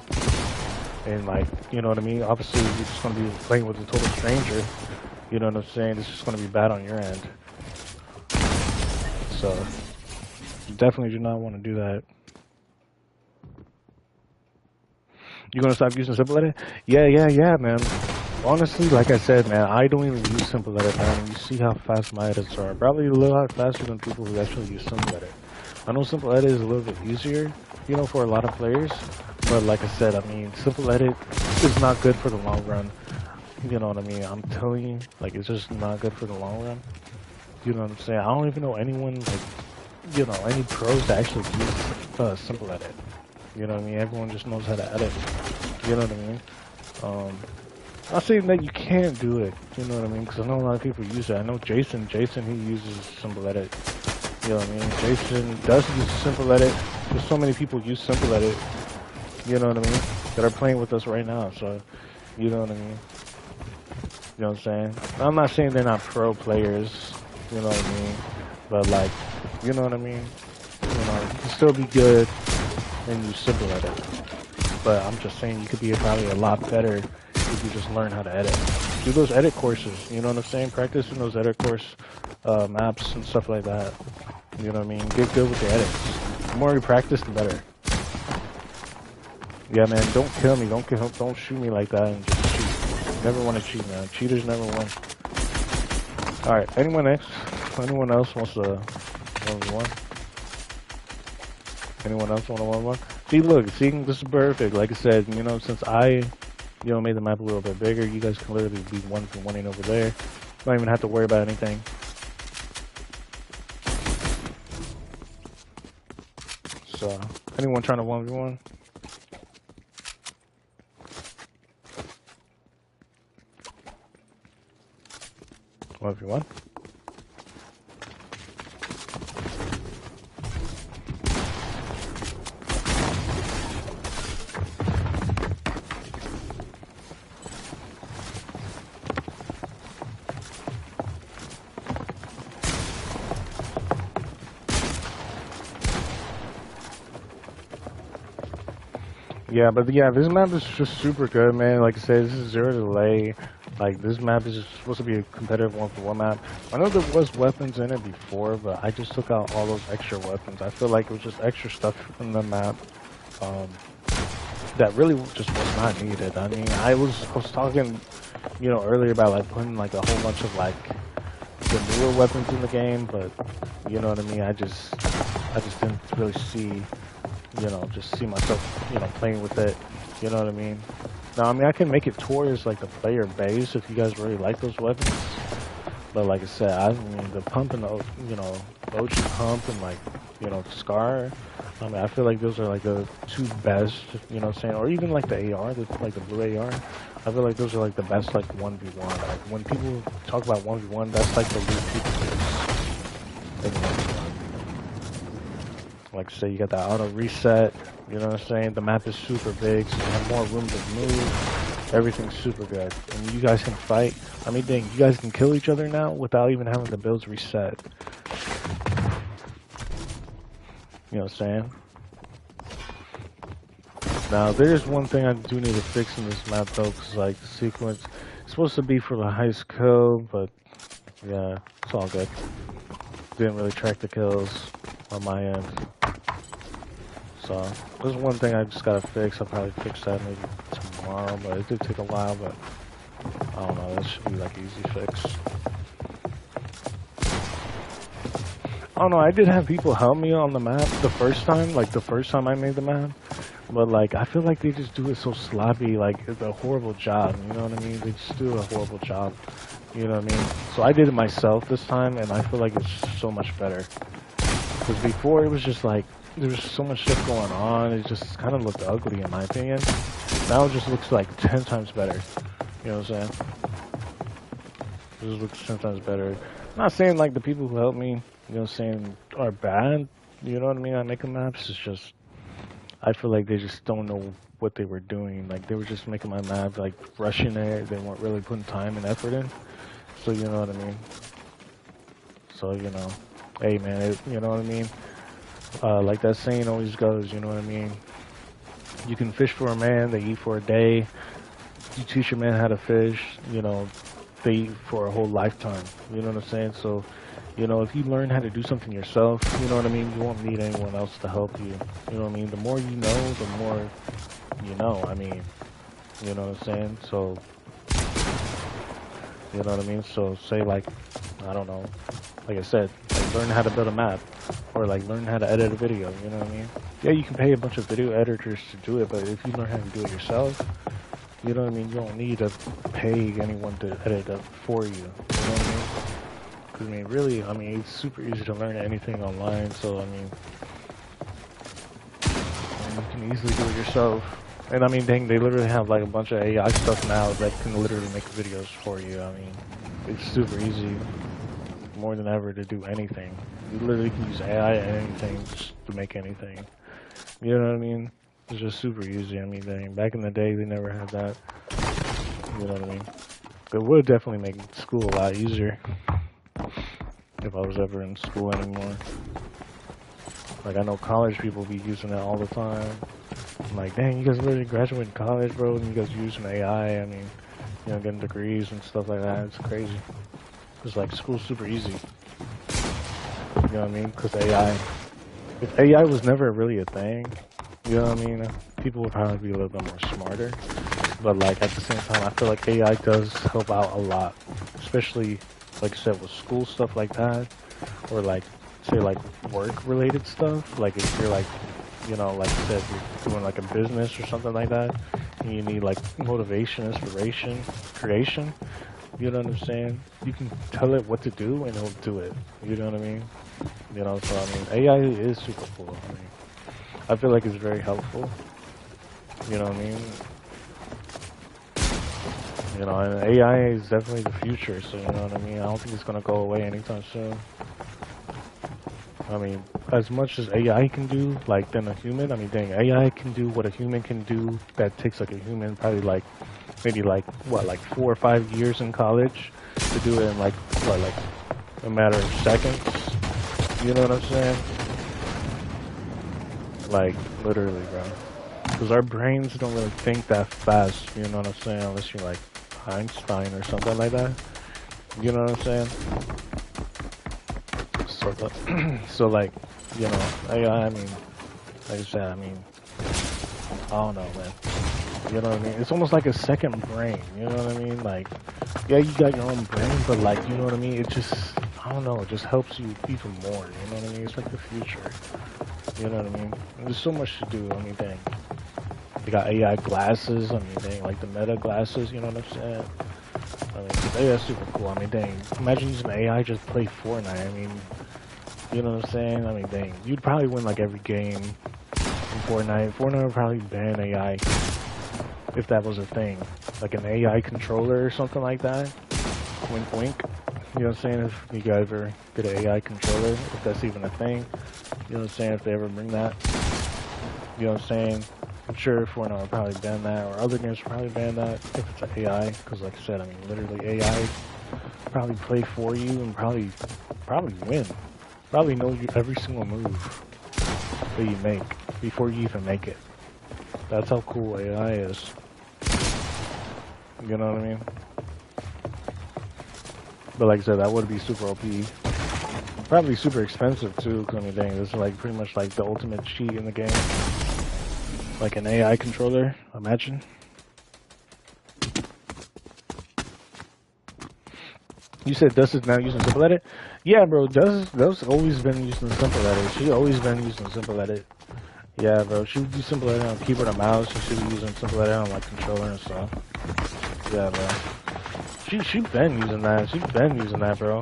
And like, you know what I mean? Obviously, you're just going to be playing with a total stranger, you know what I'm saying? It's just going to be bad on your end. So, you definitely do not want to do that. You gonna stop using Simple Edit? Yeah, man. Honestly, like I said, man, I don't even use Simple Edit, man. You see how fast my edits are. Probably a little lot faster than people who actually use Simple Edit. I know Simple Edit is a little bit easier, you know, for a lot of players. But like I said, I mean, Simple Edit is not good for the long run. You know what I mean? I'm telling you, like, it's just not good for the long run. You know what I'm saying? I don't even know anyone, like, you know, any pros that actually use Simple Edit. You know what I mean? Everyone just knows how to edit. You know what I mean? I'm not saying that you can't do it. You know what I mean? Because I know a lot of people use it. I know Jason, he uses Simple Edit. You know what I mean? Jason does use Simple Edit. There's so many people use Simple Edit. You know what I mean? That are playing with us right now. So, you know what I mean? You know what I'm saying? I'm not saying they're not pro players. You know what I mean? But like, you know what I mean? You know, you can still be good and use Simple Edit. But I'm just saying you could be probably a lot better if you just learn how to edit. Do those edit courses, you know what I'm saying? Practice in those edit course maps and stuff like that. You know what I mean? Get good with the edits. The more you practice, the better. Yeah, man, don't kill me. Don't shoot me like that and just cheat. Never want to cheat, man. Cheaters never win. Alright, anyone else wants to 1v1? Anyone else want to 1v1? See, look, seeing this is perfect. Like I said, you know, since I, you know, made the map a little bit bigger, you guys can literally be 1v1ing over there. Don't even have to worry about anything. So, anyone trying to 1v1? Well, if you want. Yeah, but yeah, this map is just super good, man. Like I said, this is zero delay. Like, this map is just supposed to be a competitive 1-for-1 map. I know there was weapons in it before, but I just took out all those extra weapons. I feel like it was just extra stuff in the map um, that really just was not needed. I mean, I was talking, you know, earlier about like putting like a whole bunch of like the newer weapons in the game, but you know what I mean. I just didn't really see, you know, just see myself, you know, playing with it. You know what I mean? Now, I mean, I can make it towards like the player base if you guys really like those weapons. But like I said, I mean, the pump and the, you know, OG pump and like, you know, Scar. I mean, I feel like those are like the two best, you know what I'm saying? Or even like the AR, like the blue AR. I feel like those are like the best like 1v1. Like when people talk about 1v1, that's like the least people think of 1v1. Like I say, you got that auto reset, you know what I'm saying? The map is super big, so you have more room to move. Everything's super good. And you guys can fight. I mean, dang, you guys can kill each other now without even having the builds reset. You know what I'm saying? Now, there's one thing I do need to fix in this map, though, because, like, the sequence is supposed to be for the highest kill, but, yeah, it's all good. Didn't really track the kills on my end. So, there's one thing I just gotta fix. I'll probably fix that maybe tomorrow, but it did take a while, but I don't know, that should be, like, an easy fix. I don't know, I did have people help me on the map the first time, like, the first time I made the map. But, like, I feel like they just do it so sloppy, like, it's a horrible job, you know what I mean? They just do a horrible job, you know what I mean? So I did it myself this time, and I feel like it's so much better. Because before, it was just, like, there was so much stuff going on, it just kind of looked ugly, in my opinion. Now it just looks, like, 10 times better, you know what I'm saying? It just looks 10 times better. I'm not saying, like, the people who help me, you know what I'm saying, are bad, you know what I mean, on making maps, it's just... I feel like they just don't know what they were doing. Like, they were just making my map, like, rushing it. They weren't really putting time and effort in. So, you know what I mean? So, you know, hey, man, you know what I mean? Like that saying always goes, you know what I mean? You can fish for a man, they eat for a day. You teach a man how to fish, you know, they eat for a whole lifetime. You know what I'm saying? So, you know, if you learn how to do something yourself, you know what I mean, you won't need anyone else to help you. You know what I mean? The more you know, the more you know. I mean, you know what I'm saying? So, you know what I mean? So, say, like, I don't know, like I said, like, learn how to build a map. Or, like, learn how to edit a video, you know what I mean? Yeah, you can pay a bunch of video editors to do it, but if you learn how to do it yourself, you know what I mean? You don't need to pay anyone to edit it for you. You know what I mean? I mean, really, I mean, it's super easy to learn anything online, so, I mean, you can easily do it yourself. And, I mean, dang, they literally have, like, a bunch of AI stuff now that can literally make videos for you. I mean, it's super easy, more than ever, to do anything. You literally can use AI and anything just to make anything. You know what I mean? It's just super easy. I mean, dang, back in the day, they never had that. You know what I mean? It would definitely make school a lot easier. If I was ever in school anymore. Like, I know college people be using it all the time. I'm like, dang, you guys literally graduated college, bro, and you guys using AI, I mean, you know, getting degrees and stuff like that. It's crazy. It's like, school's super easy. You know what I mean? Because AI, if AI was never really a thing, you know what I mean? People would probably be a little bit more smarter. But, like, at the same time, I feel like AI does help out a lot. Especially, like I said, with school stuff like that, or like, say, like, work-related stuff, like if you're like, you know, like I said, you're doing like a business or something like that, and you need like motivation, inspiration, creation, you know what I'm saying? You can tell it what to do and it'll do it, you know what I mean? You know, so I mean, AI is super cool. I mean, I feel like it's very helpful, you know what I mean? You know, and AI is definitely the future, so you know what I mean? I don't think it's going to go away anytime soon. I mean, as much as AI can do, like, than a human, I mean, dang, AI can do what a human can do that takes, like, a human probably, like, maybe, like, what, like 4 or 5 years in college to do it in, like, what, like, a matter of seconds? You know what I'm saying? Like, literally, bro. Because our brains don't really think that fast, you know what I'm saying? Unless you're like Einstein or something like that. You know what I'm saying? So, so like, you know, I mean, like I said, I mean, I don't know, man. You know what I mean? It's almost like a second brain, you know what I mean? Like, yeah, you got your own brain, but like, you know what I mean? It just, I don't know, it just helps you even more, you know what I mean? It's like the future, you know what I mean? There's so much to do, I mean, dang. They got AI glasses, I mean, dang, like the meta glasses, you know what I'm saying? I mean, that's super cool, I mean, dang. Imagine using AI just play Fortnite, I mean, you know what I'm saying? I mean, dang, you'd probably win like every game in Fortnite. Fortnite would probably ban AI if that was a thing. Like an AI controller or something like that. Wink wink. You know what I'm saying? If you guys ever get an AI controller, if that's even a thing. You know what I'm saying? If they ever bring that. You know what I'm saying? I'm sure Fortnite would probably ban that, or other games would probably ban that if it's an AI. Because like I said, I mean, literally AI probably play for you and probably win. Probably know every single move that you make before you even make it. That's how cool AI is. You know what I mean? But like I said, that would be super OP. Probably super expensive too, because I mean, dang, this is like pretty much like the ultimate cheat in the game. Like an AI controller, imagine. You said Dust is now using Simple Edit? Yeah, bro, Dust always been using Simple Edit. She always been using Simple Edit. Yeah, bro, she would do Simple Edit on keyboard and mouse, and she would be using Simple Edit on like controller and stuff. Yeah, bro. She been using that. She's been using that, bro.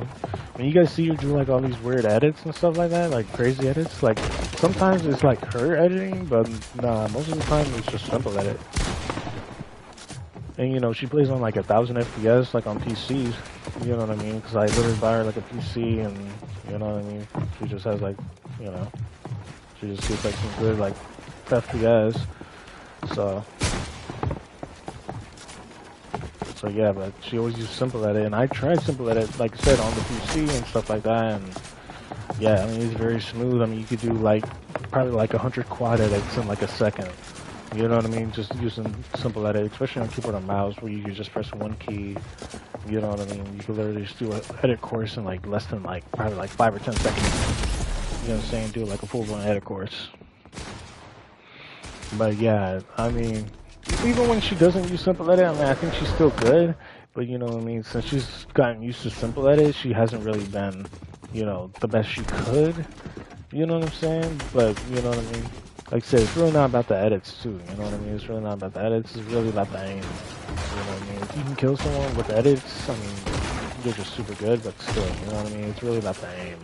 When you guys see her do like all these weird edits and stuff like that, like crazy edits, like sometimes it's like her editing, but nah, most of the time it's just Simple Edit. And you know, she plays on like 1,000 FPS, like on PCs. You know what I mean? Because I literally buy her like a PC, and you know what I mean. She just has like, you know, she just gets like some good like FPS. So yeah, but she always uses Simple Edit, and I tried Simple Edit, like I said, on the PC and stuff like that, and yeah, I mean, it's very smooth. I mean, you could do like probably like 100 quad edits in like a second. You know what I mean? Just using Simple Edit, especially on keyboard and mouse, where you can just press one key. You know what I mean? You can literally just do an edit course in like less than like probably like 5 or 10 seconds. You know what I'm saying? Do like a full-blown edit course. But yeah, I mean, even when she doesn't use Simple Edit, I mean, I think she's still good. But you know what I mean? Since she's gotten used to Simple Edit, she hasn't really been, you know, the best she could. You know what I'm saying? But you know what I mean? Like I said, it's really not about the edits too. You know what I mean? It's really not about the edits. It's really about the aim. You know what I mean? If you can kill someone with edits, I mean, they're just super good. But still, you know what I mean? It's really about the aim.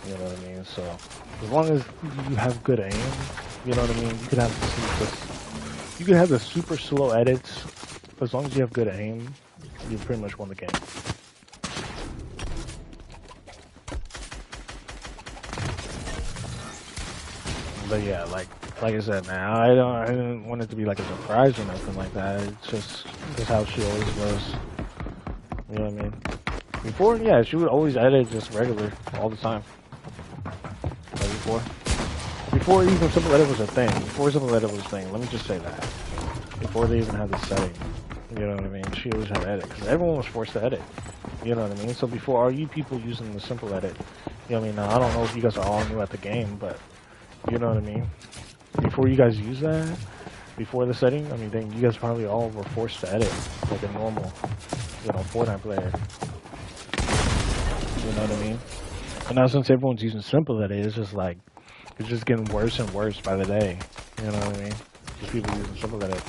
You know what I mean? So as long as you have good aim, you know what I mean? You could have the super slow edits. As long as you have good aim, you pretty much won the game. But yeah, like I said, man, I didn't want it to be like a surprise or nothing like that. It's just how she always was. You know what I mean? Before, yeah, she would always edit just regular all the time. Like before even Simple Edit was a thing. Before Simple Edit was a thing, let me just say that. Before they even had the setting, you know what I mean? She always had edit because everyone was forced to edit. You know what I mean? So before, all you people using the Simple Edit, you know what I mean? Now, I don't know if you guys are all new at the game, but you know what I mean? Before you guys use that, before the setting, I mean, then you guys probably all were forced to edit like a normal, you know, Fortnite player. You know what I mean? And now since everyone's using Simple Edit, it's just like, it's just getting worse and worse by the day. You know what I mean? Just people using Simple Edit.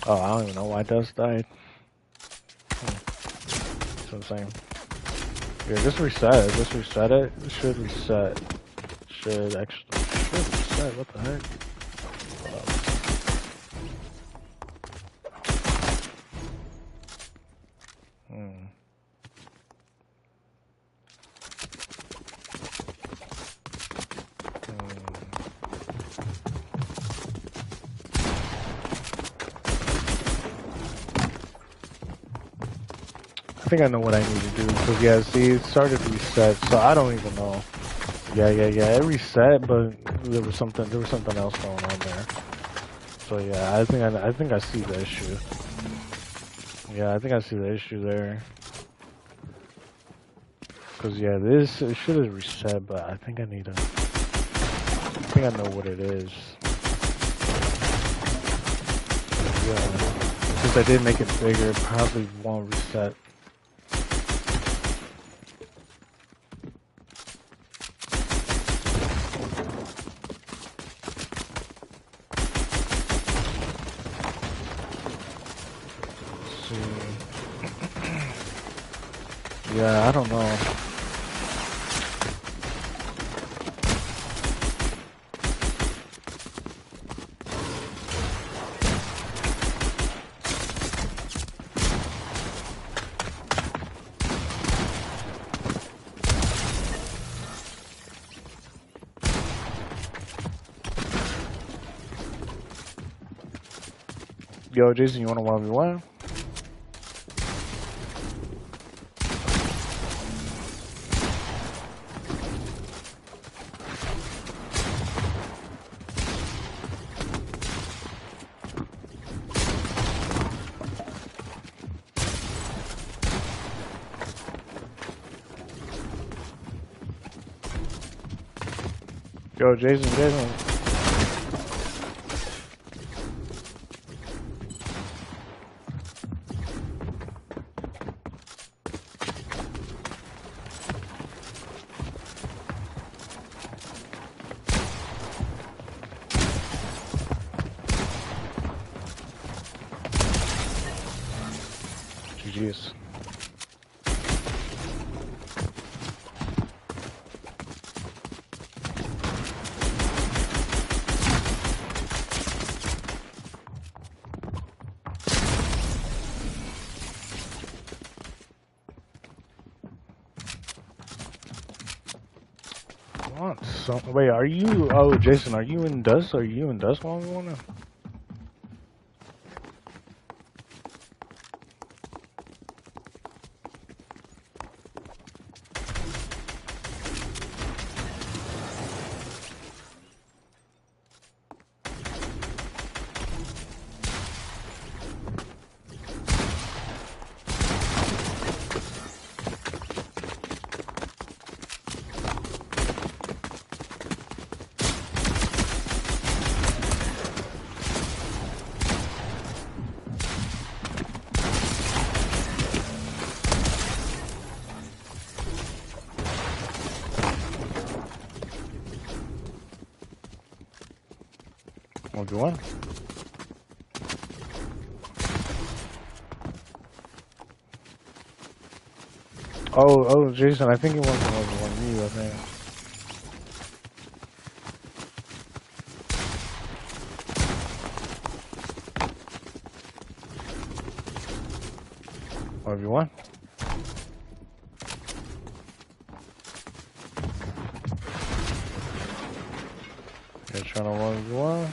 Oh, I don't even know why Dust died. That's what I'm saying. Yeah, just reset it. Just reset it. It should reset. Should reset. What the heck? I think I know what I need to do, because yeah, see, it started to reset, so I don't even know. Yeah, it reset, but there was something else going on there. So yeah, I think I see the issue. Yeah, I think I see the issue there. Cause yeah, this it should have reset, but I think I need to. I think I know what it is. Yeah, since I did make it bigger, it probably won't reset. Yeah, I don't know. Yo, Jason, you want to 1v1? Yo, Jason. GG's. So, wait, are you? Oh, Jason, are you in Dust? Are you in Dust 1v1? One v one. Oh, Jason, I think it wasn't 1v1 you, I think. One v one. You're trying to 1v1.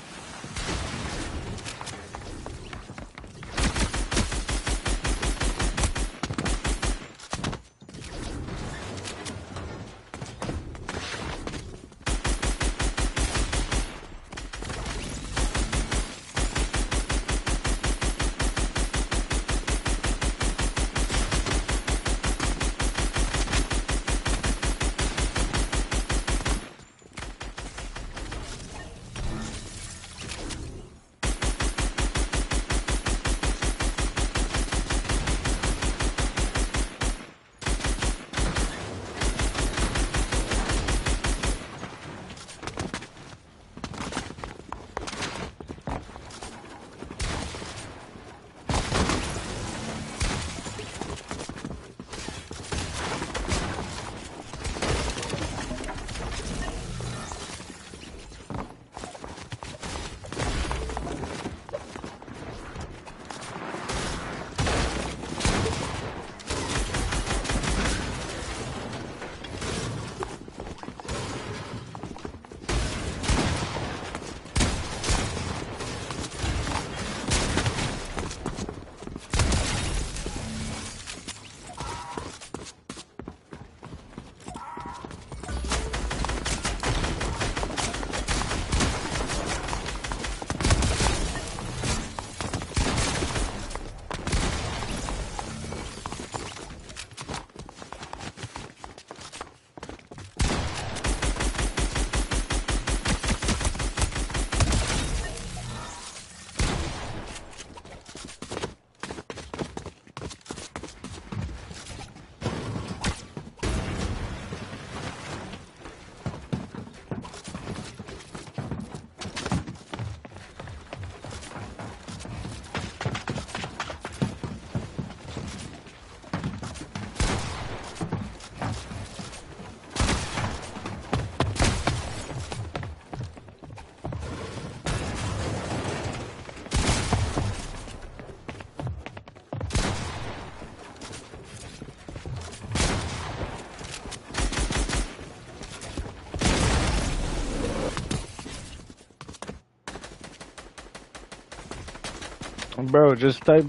Bro, just type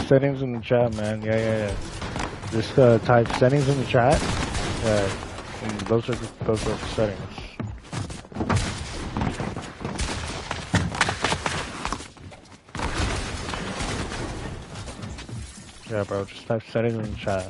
settings in the chat, man. Yeah. Just type settings in the chat. And those are the settings. Yeah, bro, just type settings in the chat.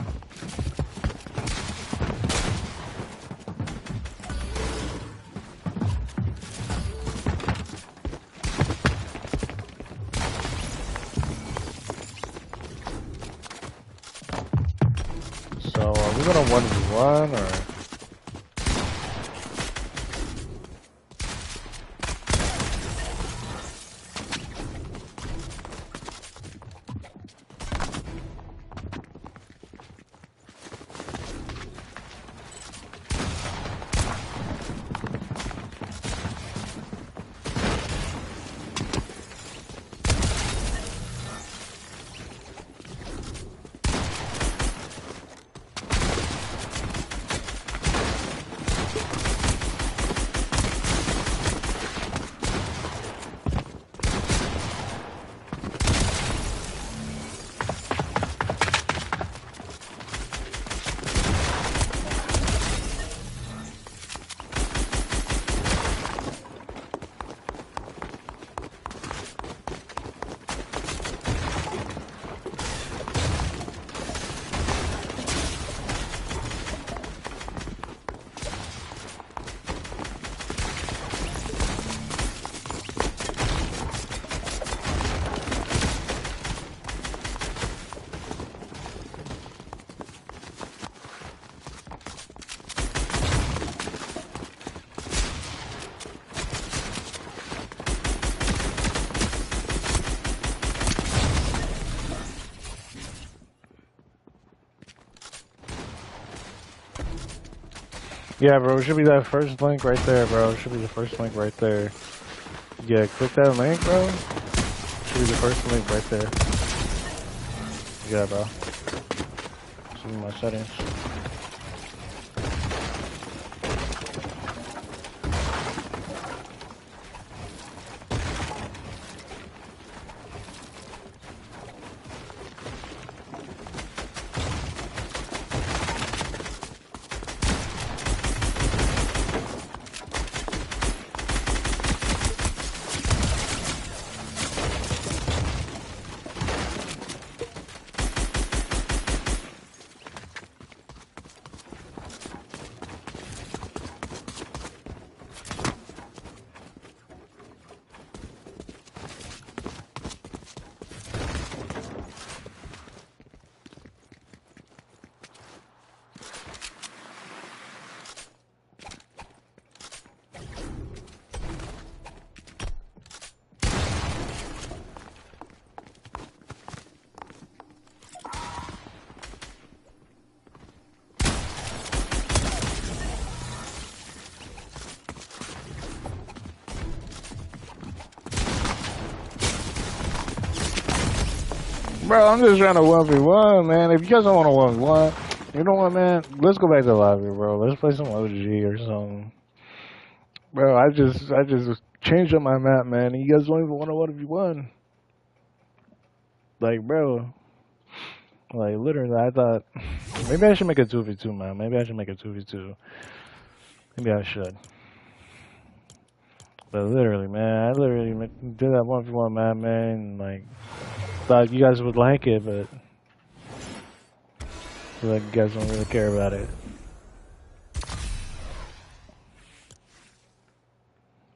So, are we gonna 1v1 or? Yeah, bro, it should be that first link right there, bro. It should be the first link right there. Yeah, click that link, bro. Should be the first link right there. Yeah, bro. Should be my settings. Bro, I'm just trying to 1v1, man. If you guys don't want to 1v1, you know what, man? Let's go back to the lobby, bro. Let's play some OG or something. Bro, I just changed up my map, man. And you guys don't even want to 1v1. Like, bro. Like, literally, I thought, maybe I should make a 2v2, man. Maybe I should make a 2v2. Maybe I should. But literally, man, I literally did that 1v1 map, man. And, like, thought you guys would like it, but I feel like you guys don't really care about it.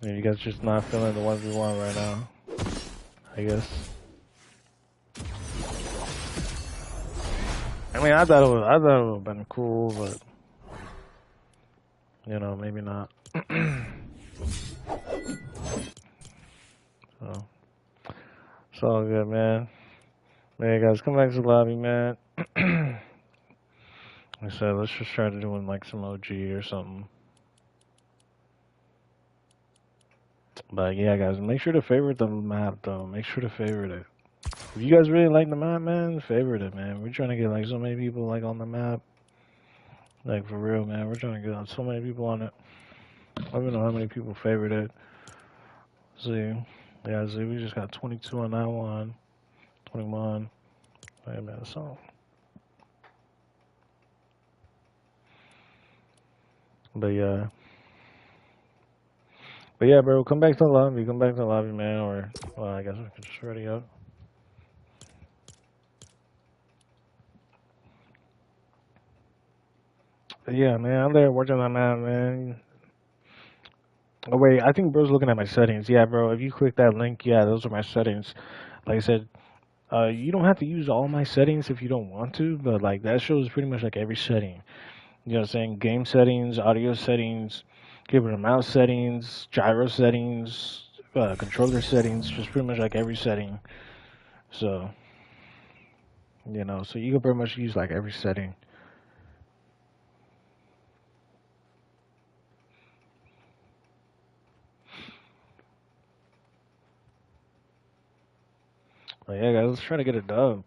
Yeah, you guys just not feeling the 1v1 right now, I guess. I mean, I thought it would have been cool, but you know, maybe not. So it's all good, man. Man, guys, come back to the lobby, man. Like I said, let's just try to do like some OG or something. But yeah, guys, make sure to favorite the map, though. Make sure to favorite it. If you guys really like the map, man, favorite it, man. We're trying to get like so many people like on the map. Like for real, man. We're trying to get so many people on it. I don't even know how many people favorite it. See, yeah, see, we just got 22 on that one. 21. Wait a minute, song. But yeah. But yeah, bro, come back to the lobby. Come back to the lobby, man. Or, well, I guess we can just ready up. But yeah, man, I'm there working on that, man. Oh, wait, I think bro's looking at my settings. Yeah, bro, if you click that link, yeah, those are my settings. Like I said, you don't have to use all my settings if you don't want to, but like that shows pretty much like every setting. You know what I'm saying? Game settings, audio settings, keyboard and mouse settings, gyro settings, controller settings, just pretty much like every setting. So, you know, so you can pretty much use like every setting. But yeah, guys, let's try to get a dub.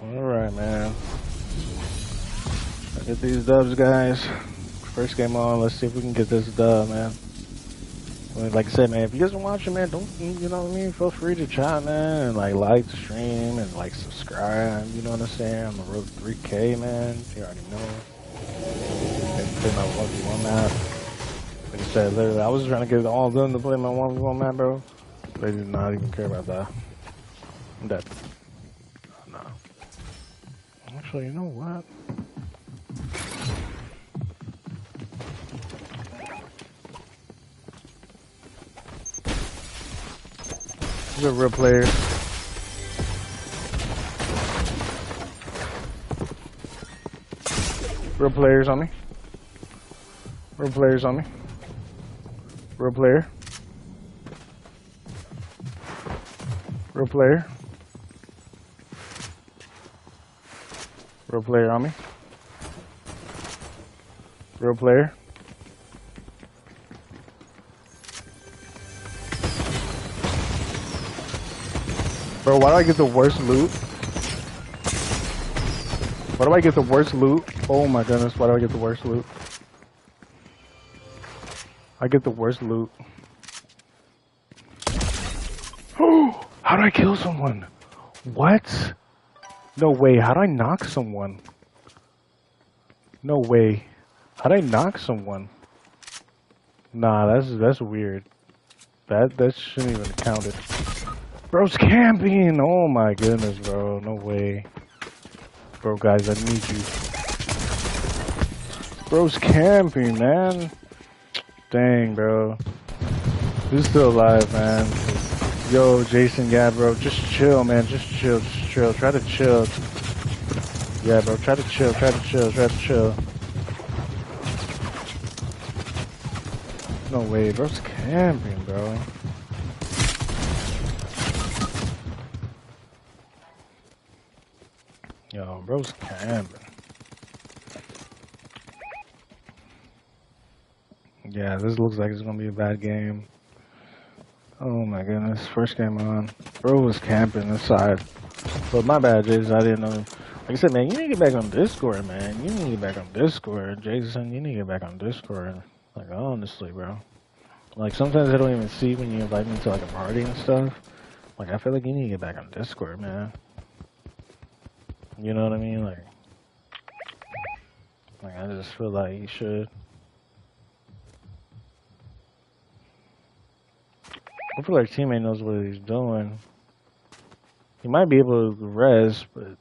Alright, man. Let's get these dubs, guys. First game on, let's see if we can get this dub, man. I mean, like I said, man, if you guys are watching, man, don't, you know what I mean? Feel free to chat, man, and like the stream and like subscribe, you know what I'm saying? I'm on the road to 3K, man. You already know. And play my 1v1 map. Like I said, literally, I was trying to get all of them to play my 1v1 map, bro. They did not even care about that. I'm dead. No. Actually, you know what? These are real players. Real players on me. Real players on me. Real player. Real player. Real player on me. Real player. Bro, why do I get the worst loot? Why do I get the worst loot? Oh my goodness, why do I get the worst loot? I get the worst loot. Oh, how did I kill someone? What? No way, how did I knock someone? No way. How did I knock someone? Nah, that's weird. That shouldn't even count it. Bro's camping! Oh my goodness, bro. No way. Bro, guys, I need you. Bro's camping, man. Dang, bro. Who's still alive, man? Yo, Jason, yeah, bro. Just chill, man. Just chill. Just chill. Try to chill. Yeah, bro. Try to chill. Try to chill. Try to chill. No way. Bro's camping, bro. Yo, bro's camping. Yeah, this looks like it's gonna be a bad game. Oh my goodness, first game on. Bro was camping inside. But my bad, Jason, I didn't know. Like I said, man, you need to get back on Discord, man. You need to get back on Discord. Jason, you need to get back on Discord. Like, honestly, bro. Like, sometimes I don't even see when you invite me to, like, a party and stuff. Like, I feel like you need to get back on Discord, man. You know what I mean? Like I just feel like you should. I feel like teammate knows what he's doing. He might be able to res, but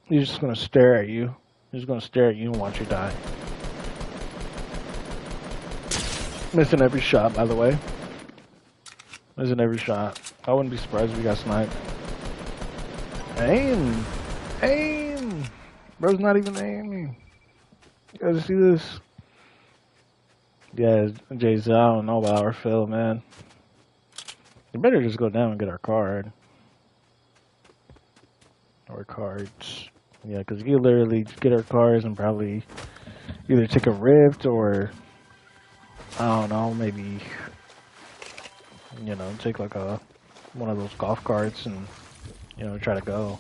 he's just gonna stare at you. He's gonna stare at you and watch you die. Missing every shot, by the way. Missing every shot. I wouldn't be surprised if we got sniped. Aim! Aim! Bro's not even aiming. You guys see this? Yeah, Jay-Z, I don't know about our field, man. You better just go down and get our card. Or cards. Yeah, because you literally get our cards and probably either take a rift or, I don't know, maybe, you know, take like one of those golf carts and, you know, try to go.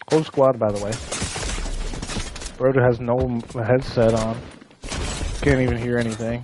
Whole squad, by the way. Bro has no headset on. Can't even hear anything.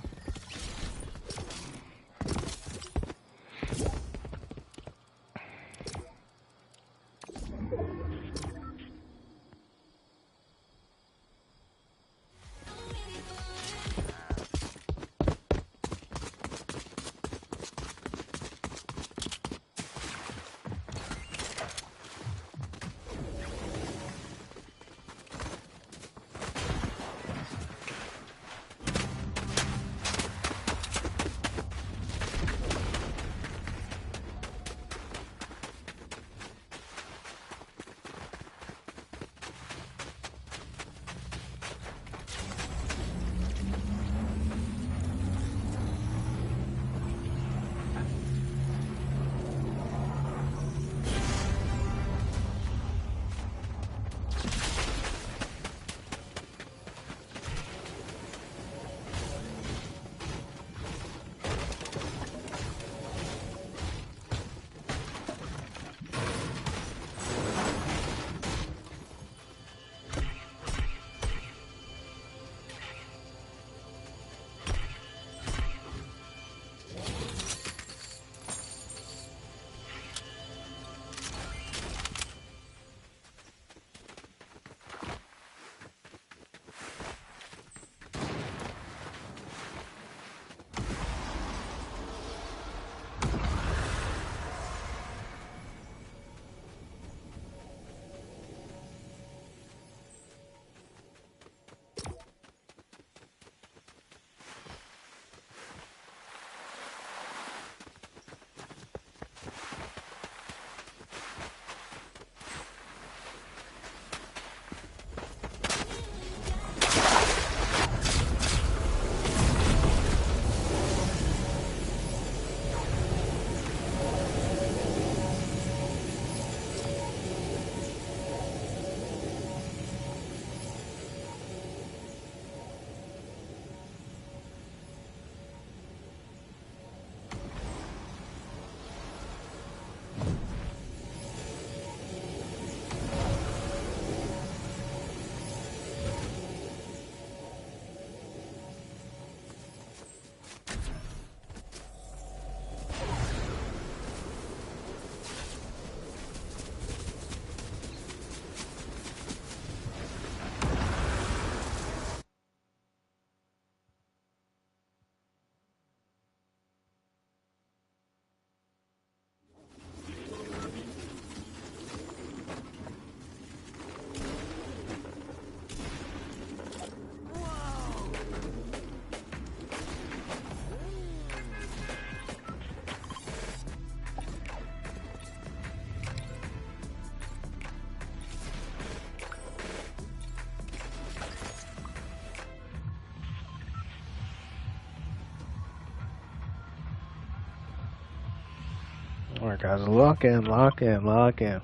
Alright guys, lock in, lock in, lock in.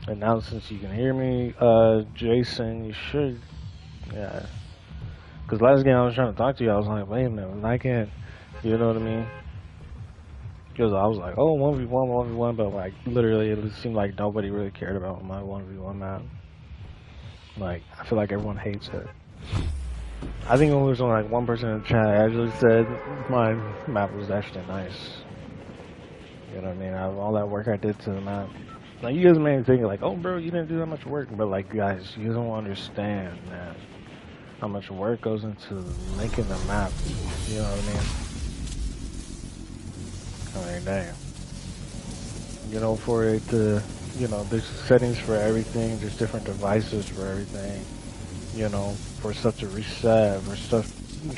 And now since you can hear me, Jason, you should, yeah. Because last game I was trying to talk to you, I was like, wait a minute, I can't, you know what I mean? Because I was like, oh, 1v1, 1v1, but like, literally, it seemed like nobody really cared about my 1v1 map. Like, I feel like everyone hates it. I think only was only like one person in the chat actually said my map was actually nice. You know what I mean? Out of all that work I did to the map. Like, you guys may be thinking like, oh bro, you didn't do that much work. But like, guys, you don't understand, man. How much work goes into making the map. You know what I mean? I mean, damn. You know, for it to, you know, there's settings for everything. There's different devices for everything. You know, for stuff to reset, for stuff,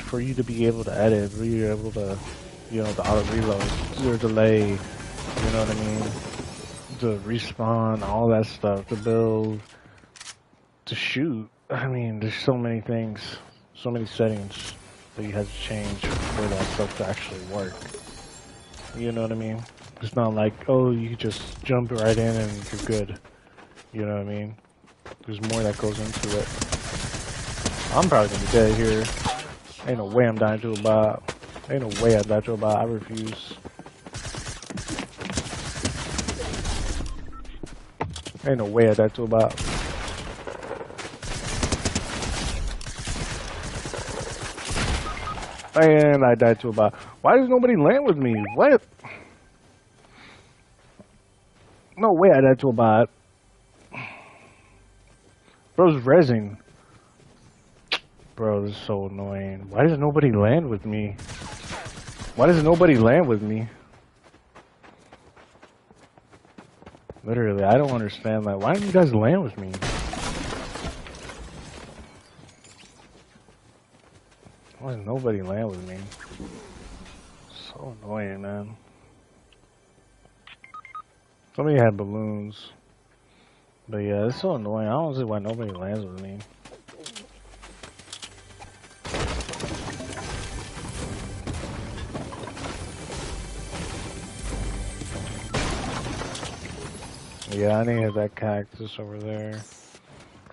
for you to be able to edit, for you to be able to, you know, the auto reload, zero delay, you know what I mean? To respawn, all that stuff, to build, to shoot. I mean, there's so many things, so many settings that you have to change for that stuff to actually work. You know what I mean? It's not like, oh, you can just jump right in and you're good. You know what I mean? There's more that goes into it. I'm probably gonna be dead here. Ain't no way I'm dying to a bot. Ain't no way I die to a bot. I refuse. Ain't no way I die to a bot. And I died to a bot. Why does nobody land with me? What? No way I died to a bot. Bro's rezzing. Bro, this is so annoying. Why does nobody land with me? Why does nobody land with me? Literally, I don't understand that. Why don't you guys land with me? Why does nobody land with me? So annoying, man. Somebody had balloons. But yeah, it's so annoying. I don't see why nobody lands with me. Yeah, I need to hit that cactus over there.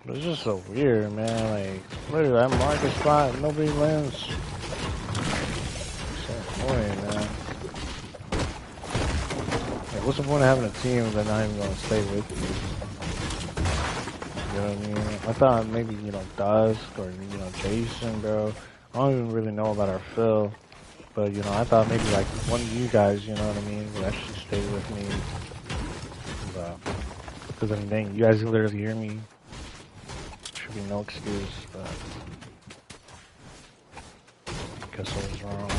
But it's just so weird, man. Like, literally, I mark a spot and nobody lands. So annoying, man. Like, what's the point of having a team if they're not even gonna stay with you? You know what I mean? I thought maybe, you know, Dusk or, you know, Jason, bro. I don't even really know about our Phil. But, you know, I thought maybe, like, one of you guys, you know what I mean, would actually stay with me. Because, I mean, dang, you guys can literally hear me. Should be no excuse, but I guess I was wrong.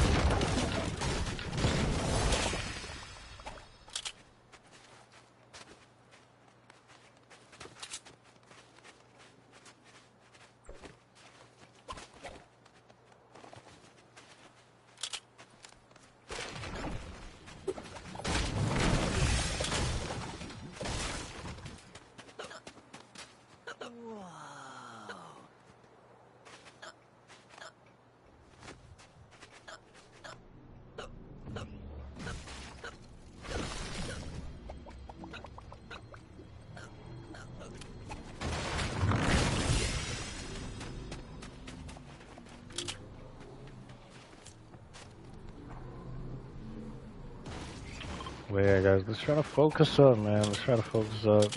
But yeah, guys, let's try to focus up, man. Let's try to focus up.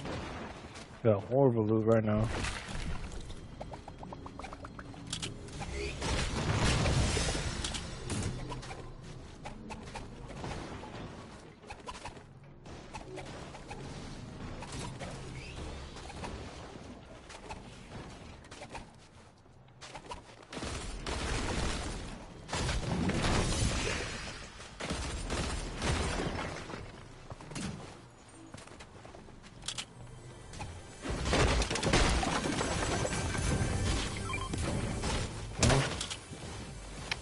Got horrible loot right now.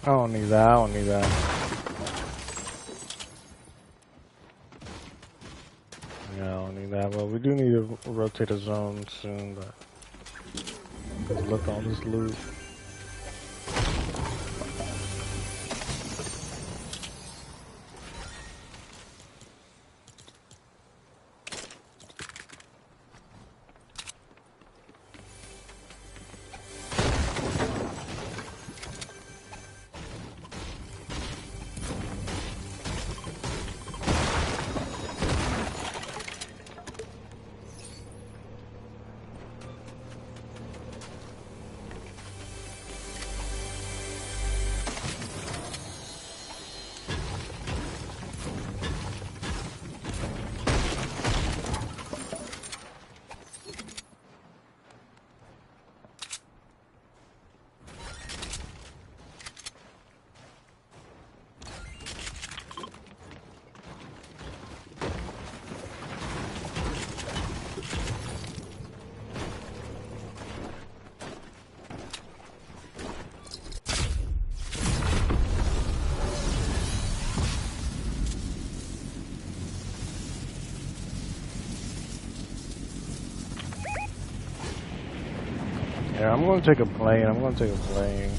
I don't need that, I don't need that. Yeah, I don't need that, but we do need to rotate a zone soon, but... Cause look at all this loot. Yeah, I'm gonna take a plane. I'm gonna take a plane.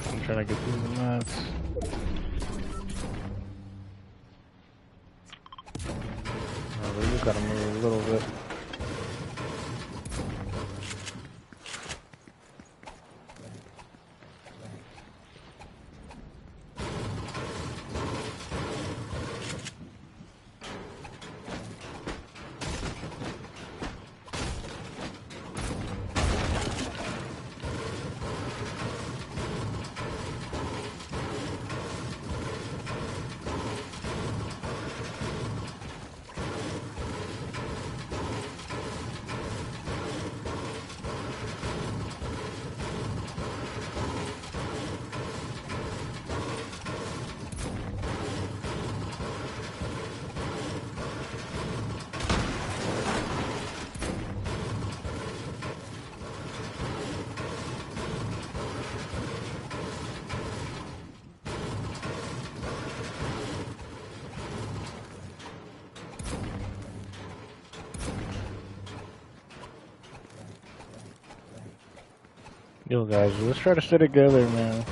I'm trying to get through the mats. Oh, we just gotta move a little bit. Yo guys, let's try to stay together, man.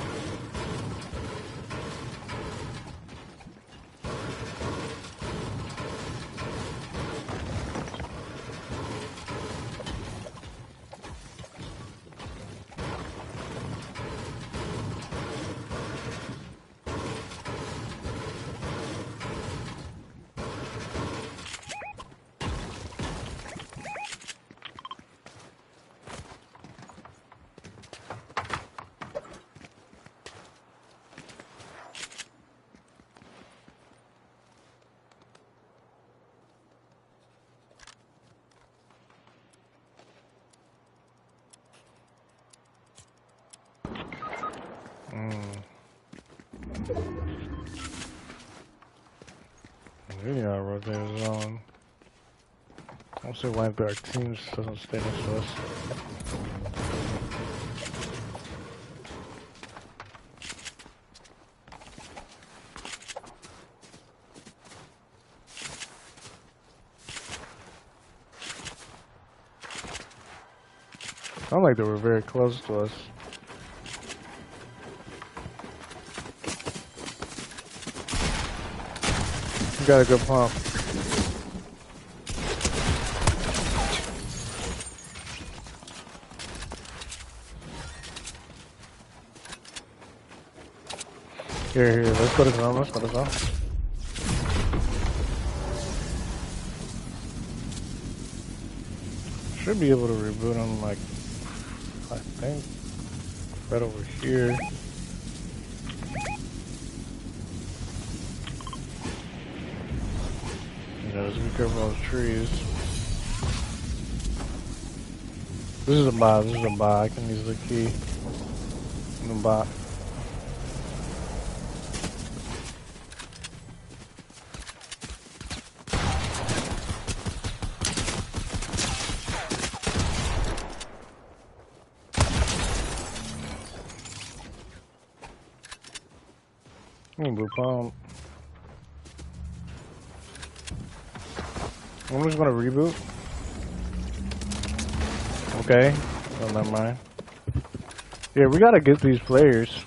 Really gotta rotate his zone. I don't see why our team doesn't stay next to us. Sound like they were very close to us. You got a good pump. Here, let's go to zone, let's go to zone. Should be able to reboot him, like, I think, right over here. Yeah, let's be careful of those trees. This is a bot, I can use the key in the bot. Blue pump. I'm just gonna reboot. Okay. Oh, never mind. Yeah, we gotta get these players.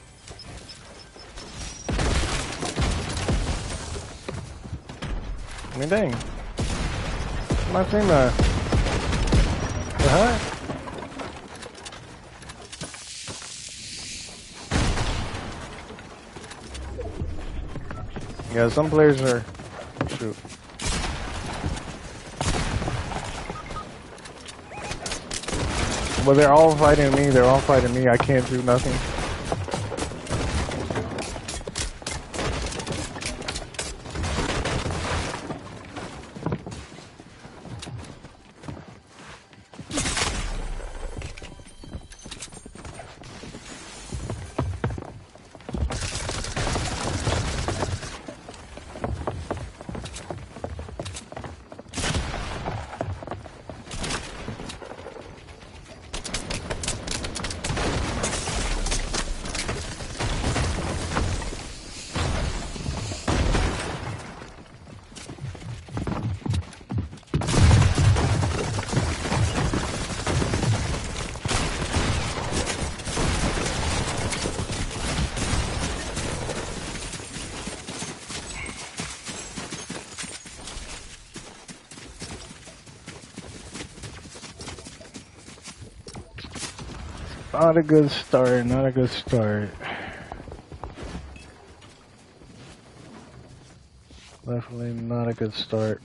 I mean, dang. My team, the heck? Yeah, some players are... Shoot. But they're all fighting me. They're all fighting me. I can't do nothing. Not a good start, not a good start. Definitely not a good start.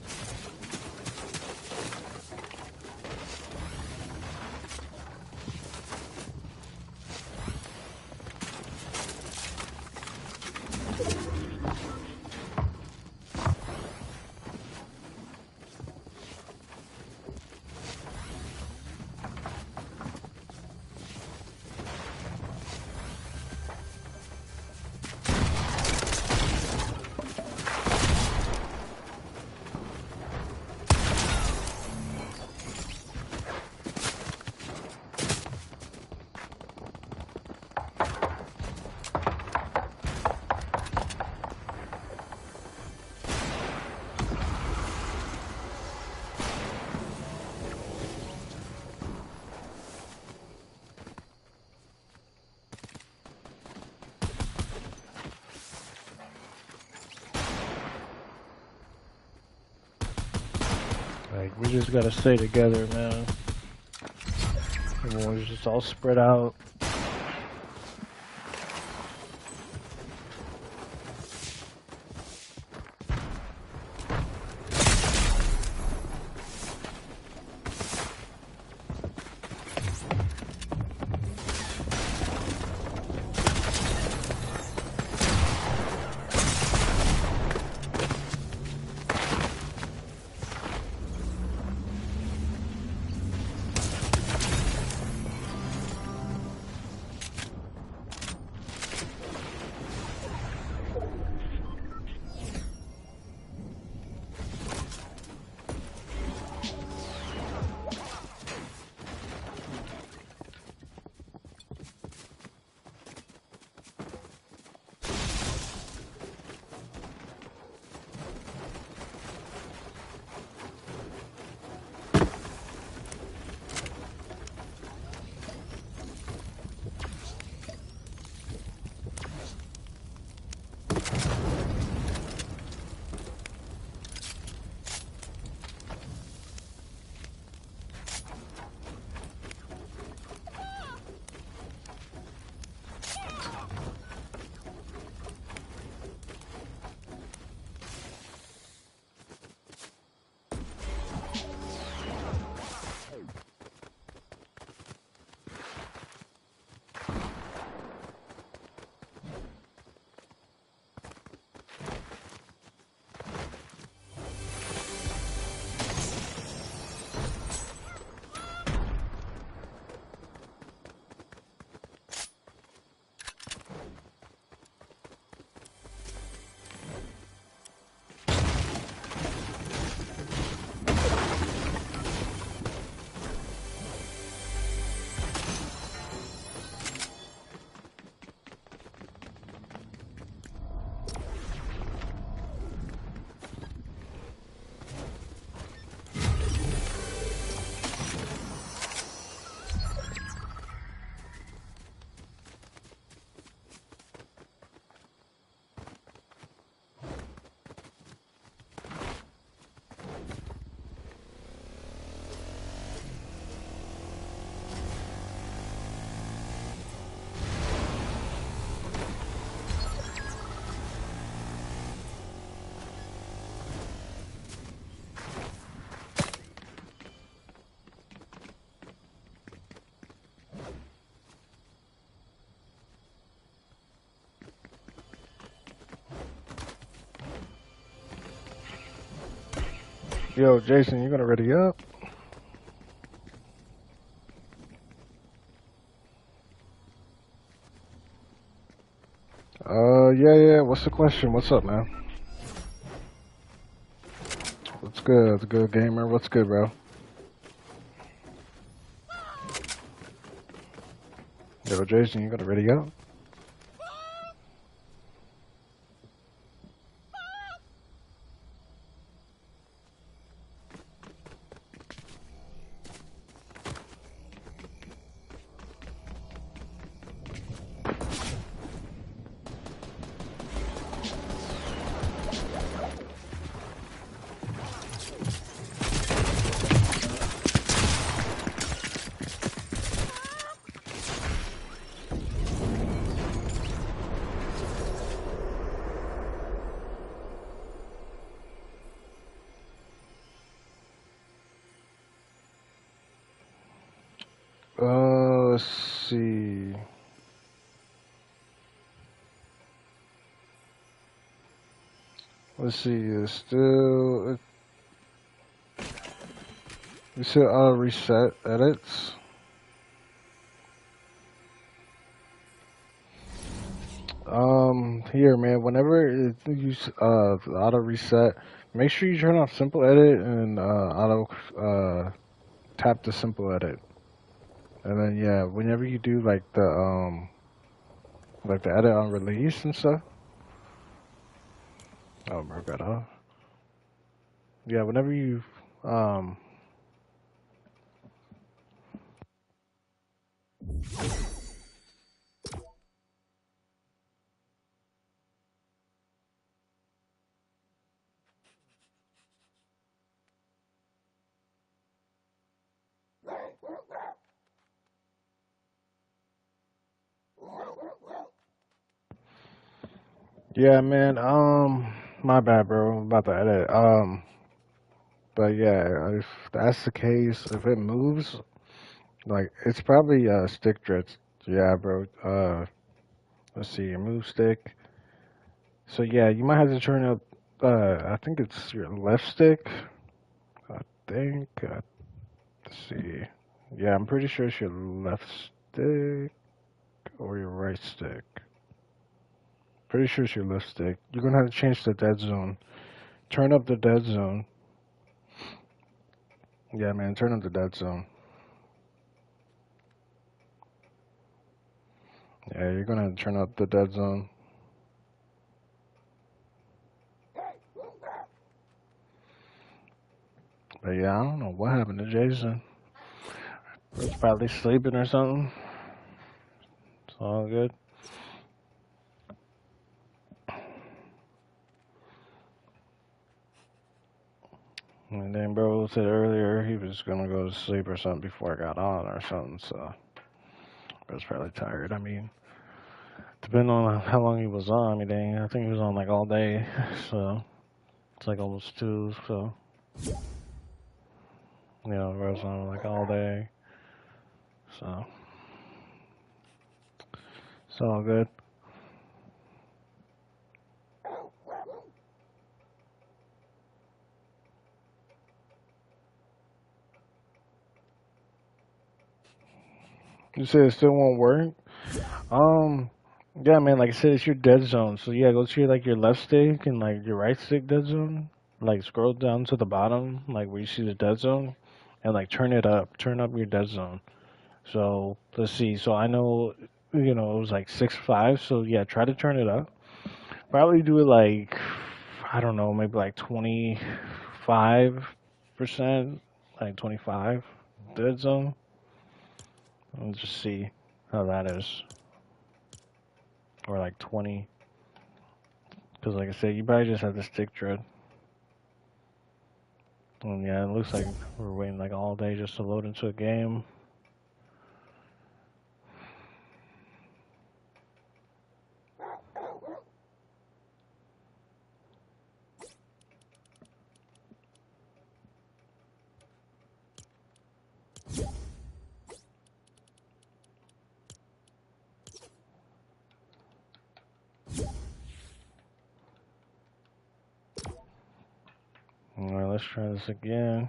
Like, we just gotta stay together, man. Everyone's just all spread out. Yo, Jason, you gonna ready up? Yeah. What's the question? What's up, man? What's good? What's good, gamer? What's good, bro? Yo, Jason, you gonna ready up? Let's see. Let's see. It's still. You said reset edits. Here, man. Whenever you auto reset, make sure you turn off simple edit and auto tap the simple edit. And then yeah, whenever you do like the edit on release and stuff. Oh, mark that off. Yeah, whenever you yeah, man. My bad, bro. I'm about to edit. But yeah, if that's the case, if it moves, like it's probably stick drift. Yeah, bro. Let's see, your move stick. So yeah, you might have to turn up. I think it's your left stick. I think. Let's see. Yeah, I'm pretty sure it's your left stick or your right stick. Pretty sure it's your left stick. You're gonna have to change the dead zone. Turn up the dead zone. Yeah, man, turn up the dead zone. Yeah, you're gonna have to turn up the dead zone. But yeah, I don't know what happened to Jason. He's probably sleeping or something. It's all good. And then bro said earlier he was gonna go to sleep or something before I got on or something, so I was probably tired. I mean, depending on how long he was on, I mean, dang, I think he was on like all day, so it's like almost 2, so you know, I was on like all day, so it's all good. You said it still won't work? Um, yeah, man. Like I said, it's your dead zone. So yeah, go to your, like your left stick and like your right stick dead zone. Like scroll down to the bottom, like where you see the dead zone, and like turn it up. Turn up your dead zone. So let's see. So I know, you know, it was like 6.5. So yeah, try to turn it up. Probably do it like, I don't know, maybe like 25%, like 25 dead zone. Let's just see how that is. Or like 20. Because like I said, you probably just have to stick dread. And yeah, it looks like we're waiting like all day just to load into a game. Alright, let's try this again.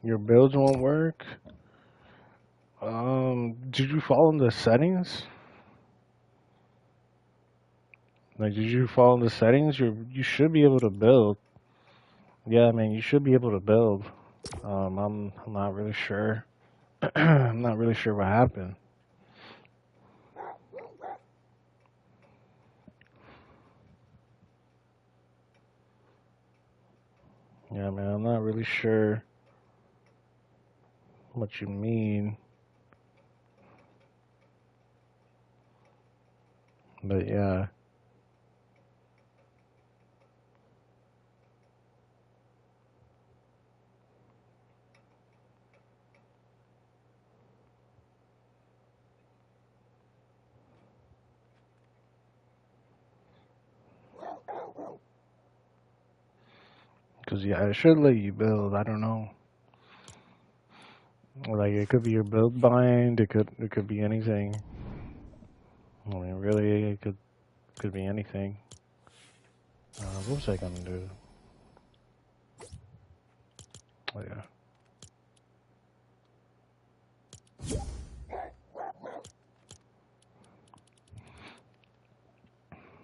Your builds won't work. Did you fall in the settings? Like, did you fall in the settings? You should be able to build. Yeah, man, you should be able to build. I'm not really sure. I'm not really sure what happened. Yeah, man, I'm not really sure what you mean. But yeah. Because, yeah, it should let you build. I don't know. Like, it could be your build bind. It could be anything. I mean, really, it could be anything. What was I gonna do? Oh, yeah.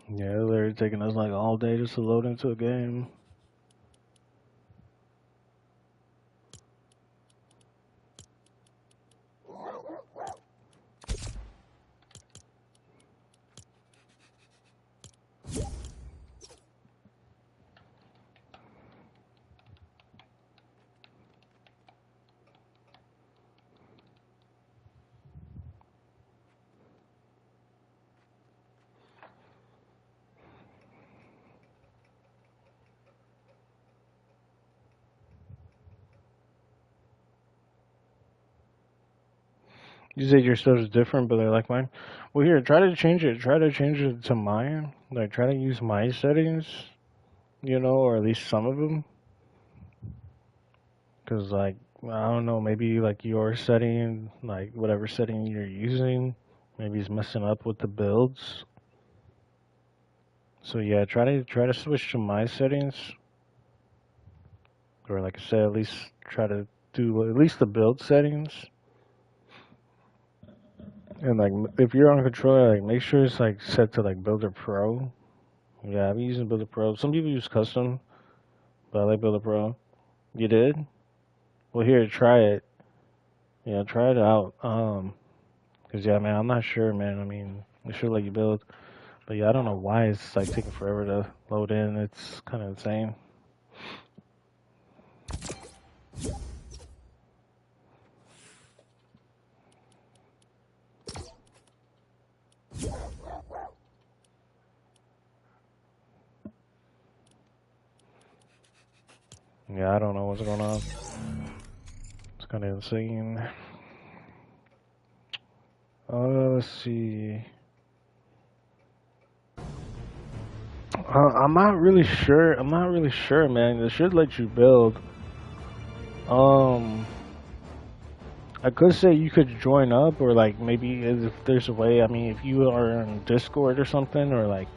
Yeah, they're taking us like all day just to load into a game. You said your stuff is different, but they're like mine. Well, here, try to change it. Try to change it to mine. Like, try to use my settings, you know, or at least some of them. Because, like, I don't know, maybe like your setting, like whatever setting you're using, maybe it's messing up with the builds. So yeah, try to switch to my settings, or like I said, at least try to do at least the build settings. And like, if you're on controller, like make sure it's like set to like Builder Pro. Yeah, I've been using Builder Pro. Some people use custom, but I like Builder Pro. You did? Well, here, try it. Yeah, try it out. Cause yeah, man, I'm not sure, man. I mean, it should let you build, but yeah, I don't know why it's like taking forever to load in. It's kind of insane. Yeah, I don't know what's going on. It's kind of insane. Let's see. I'm not really sure. I'm not really sure, man. It should let you build. I could say you could join up, or like maybe if there's a way. I mean, if you are on Discord or something, or like,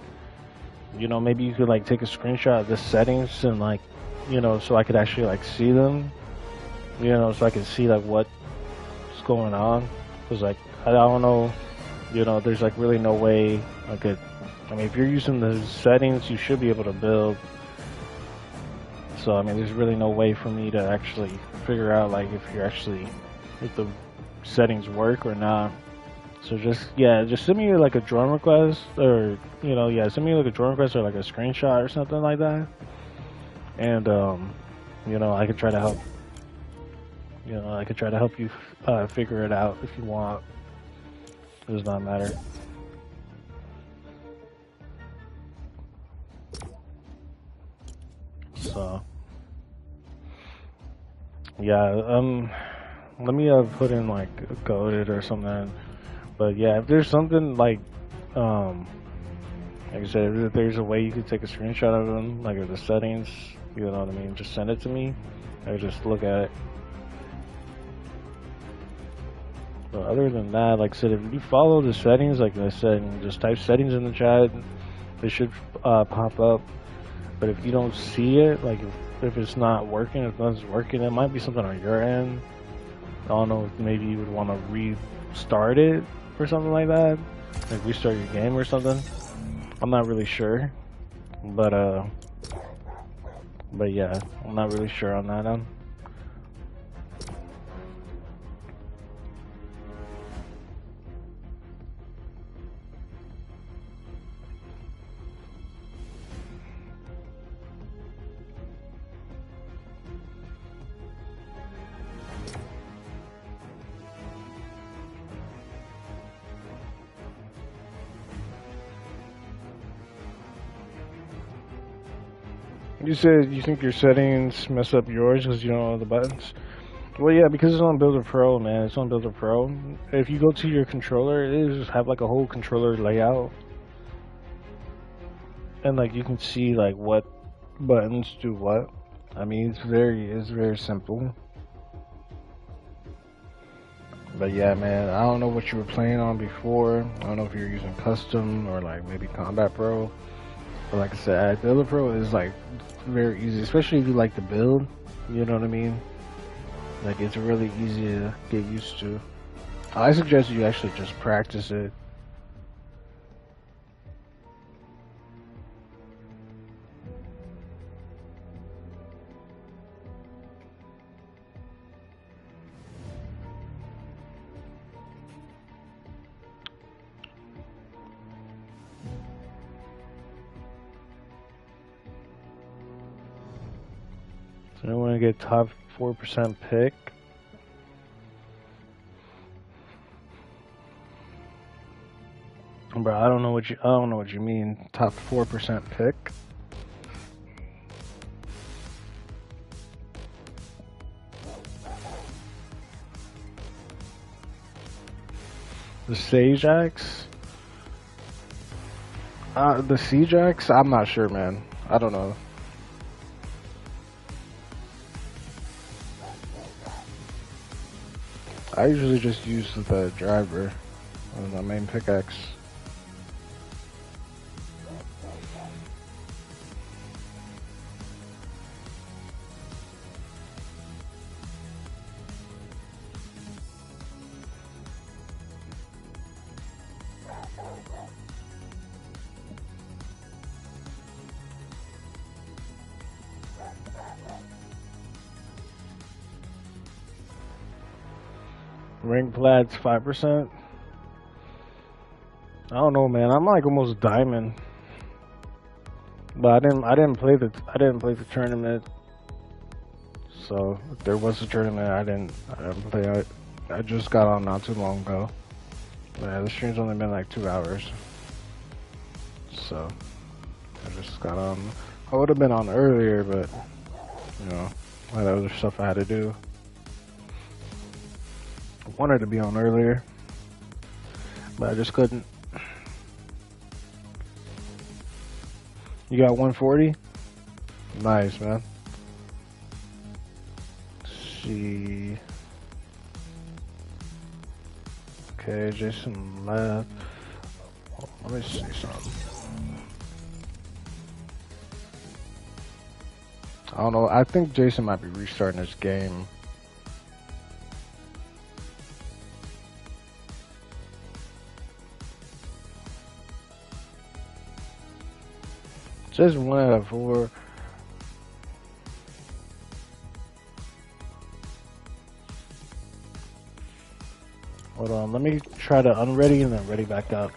you know, maybe you could like take a screenshot of the settings and like, you know, so I could actually like see them. You know, so I can see like what's going on. Cause like I don't know, you know, there's like really no way I could. I mean, if you're using the settings, you should be able to build. So, I mean, there's really no way for me to actually figure out, like, if the settings work or not. So just send me, like, a join request, or, you know, yeah, send me, like, a join request or, like, a screenshot or something like that. And, you know, I could try to help. You know, I could try to help you figure it out if you want. It does not matter. So, yeah, let me put in like a coded or something. But yeah, if there's something like I said, if there's a way you could take a screenshot of them, like of the settings, you know what I mean, just send it to me. I just look at it. But other than that, like I said, if you follow the settings, like I said, and just type settings in the chat, it should pop up. But if you don't see it, like if it's not working, if nothing's working, it might be something on your end. I don't know, if maybe you would want to restart it or something like that, like restart your game or something. I'm not really sure, but yeah, I'm not really sure on that end. You said you think your settings mess up yours because you don't know the buttons. Well, yeah, because it's on Builder Pro, man. It's on Builder Pro. If you go to your controller, it just have like a whole controller layout, and like you can see like what buttons do what. I mean, it's very simple. But yeah, man, I don't know what you were playing on before. I don't know if you're using custom or like maybe Combat Pro. But like I said, Builder Pro is like very easy, especially if you like to build. You know what I mean? Like it's really easy to get used to. I suggest you actually just practice it. So I want to get top 4% pick. Bro, I don't know what you mean. Top 4% pick. The Sage Axe? The Siege Axe? I'm not sure, man. I don't know. I usually just use the driver on the main pickaxe. Ring Plat's 5%. I don't know, man. I'm like almost diamond, but I didn't play the tournament. So if there was a tournament, I didn't play it. I just got on not too long ago. Yeah, the stream's only been like 2 hours, so I just got on. I would have been on earlier, but you know, I had other stuff I had to do. I wanted to be on earlier, but I just couldn't. You got 140? Nice, man. Let's see. Okay, Jason left. Oh, let me see something. I don't know. I think Jason might be restarting his game. Just 1 out of 4. Hold on, let me try to unready and then ready back up.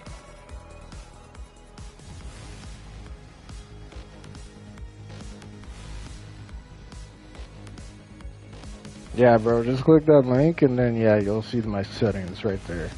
Yeah, bro, just click that link and then yeah, you'll see my settings right there.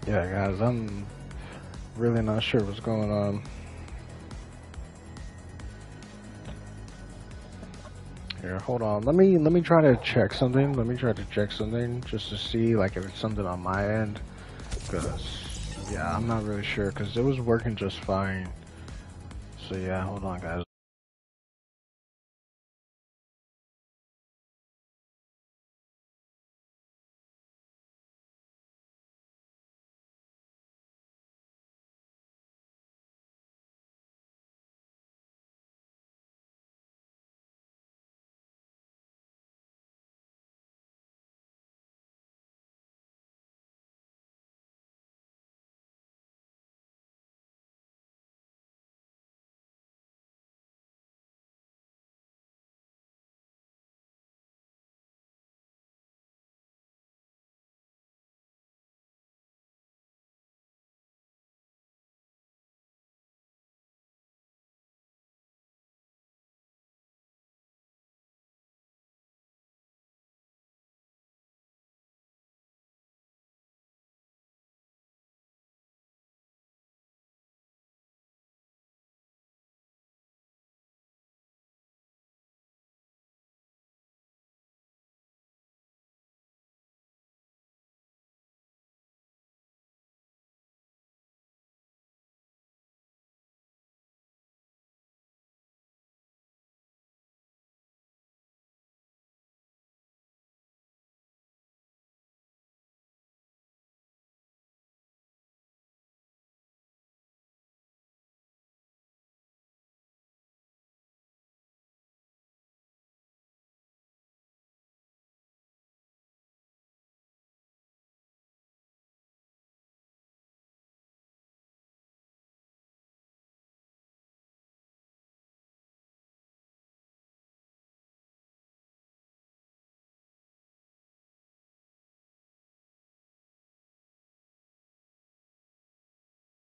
Yeah, guys, I'm really not sure what's going on. Here, hold on. Let me try to check something. Let me try to check something just to see like if it's something on my end. Cause yeah, I'm not really sure. Cause it was working just fine. So yeah, hold on, guys.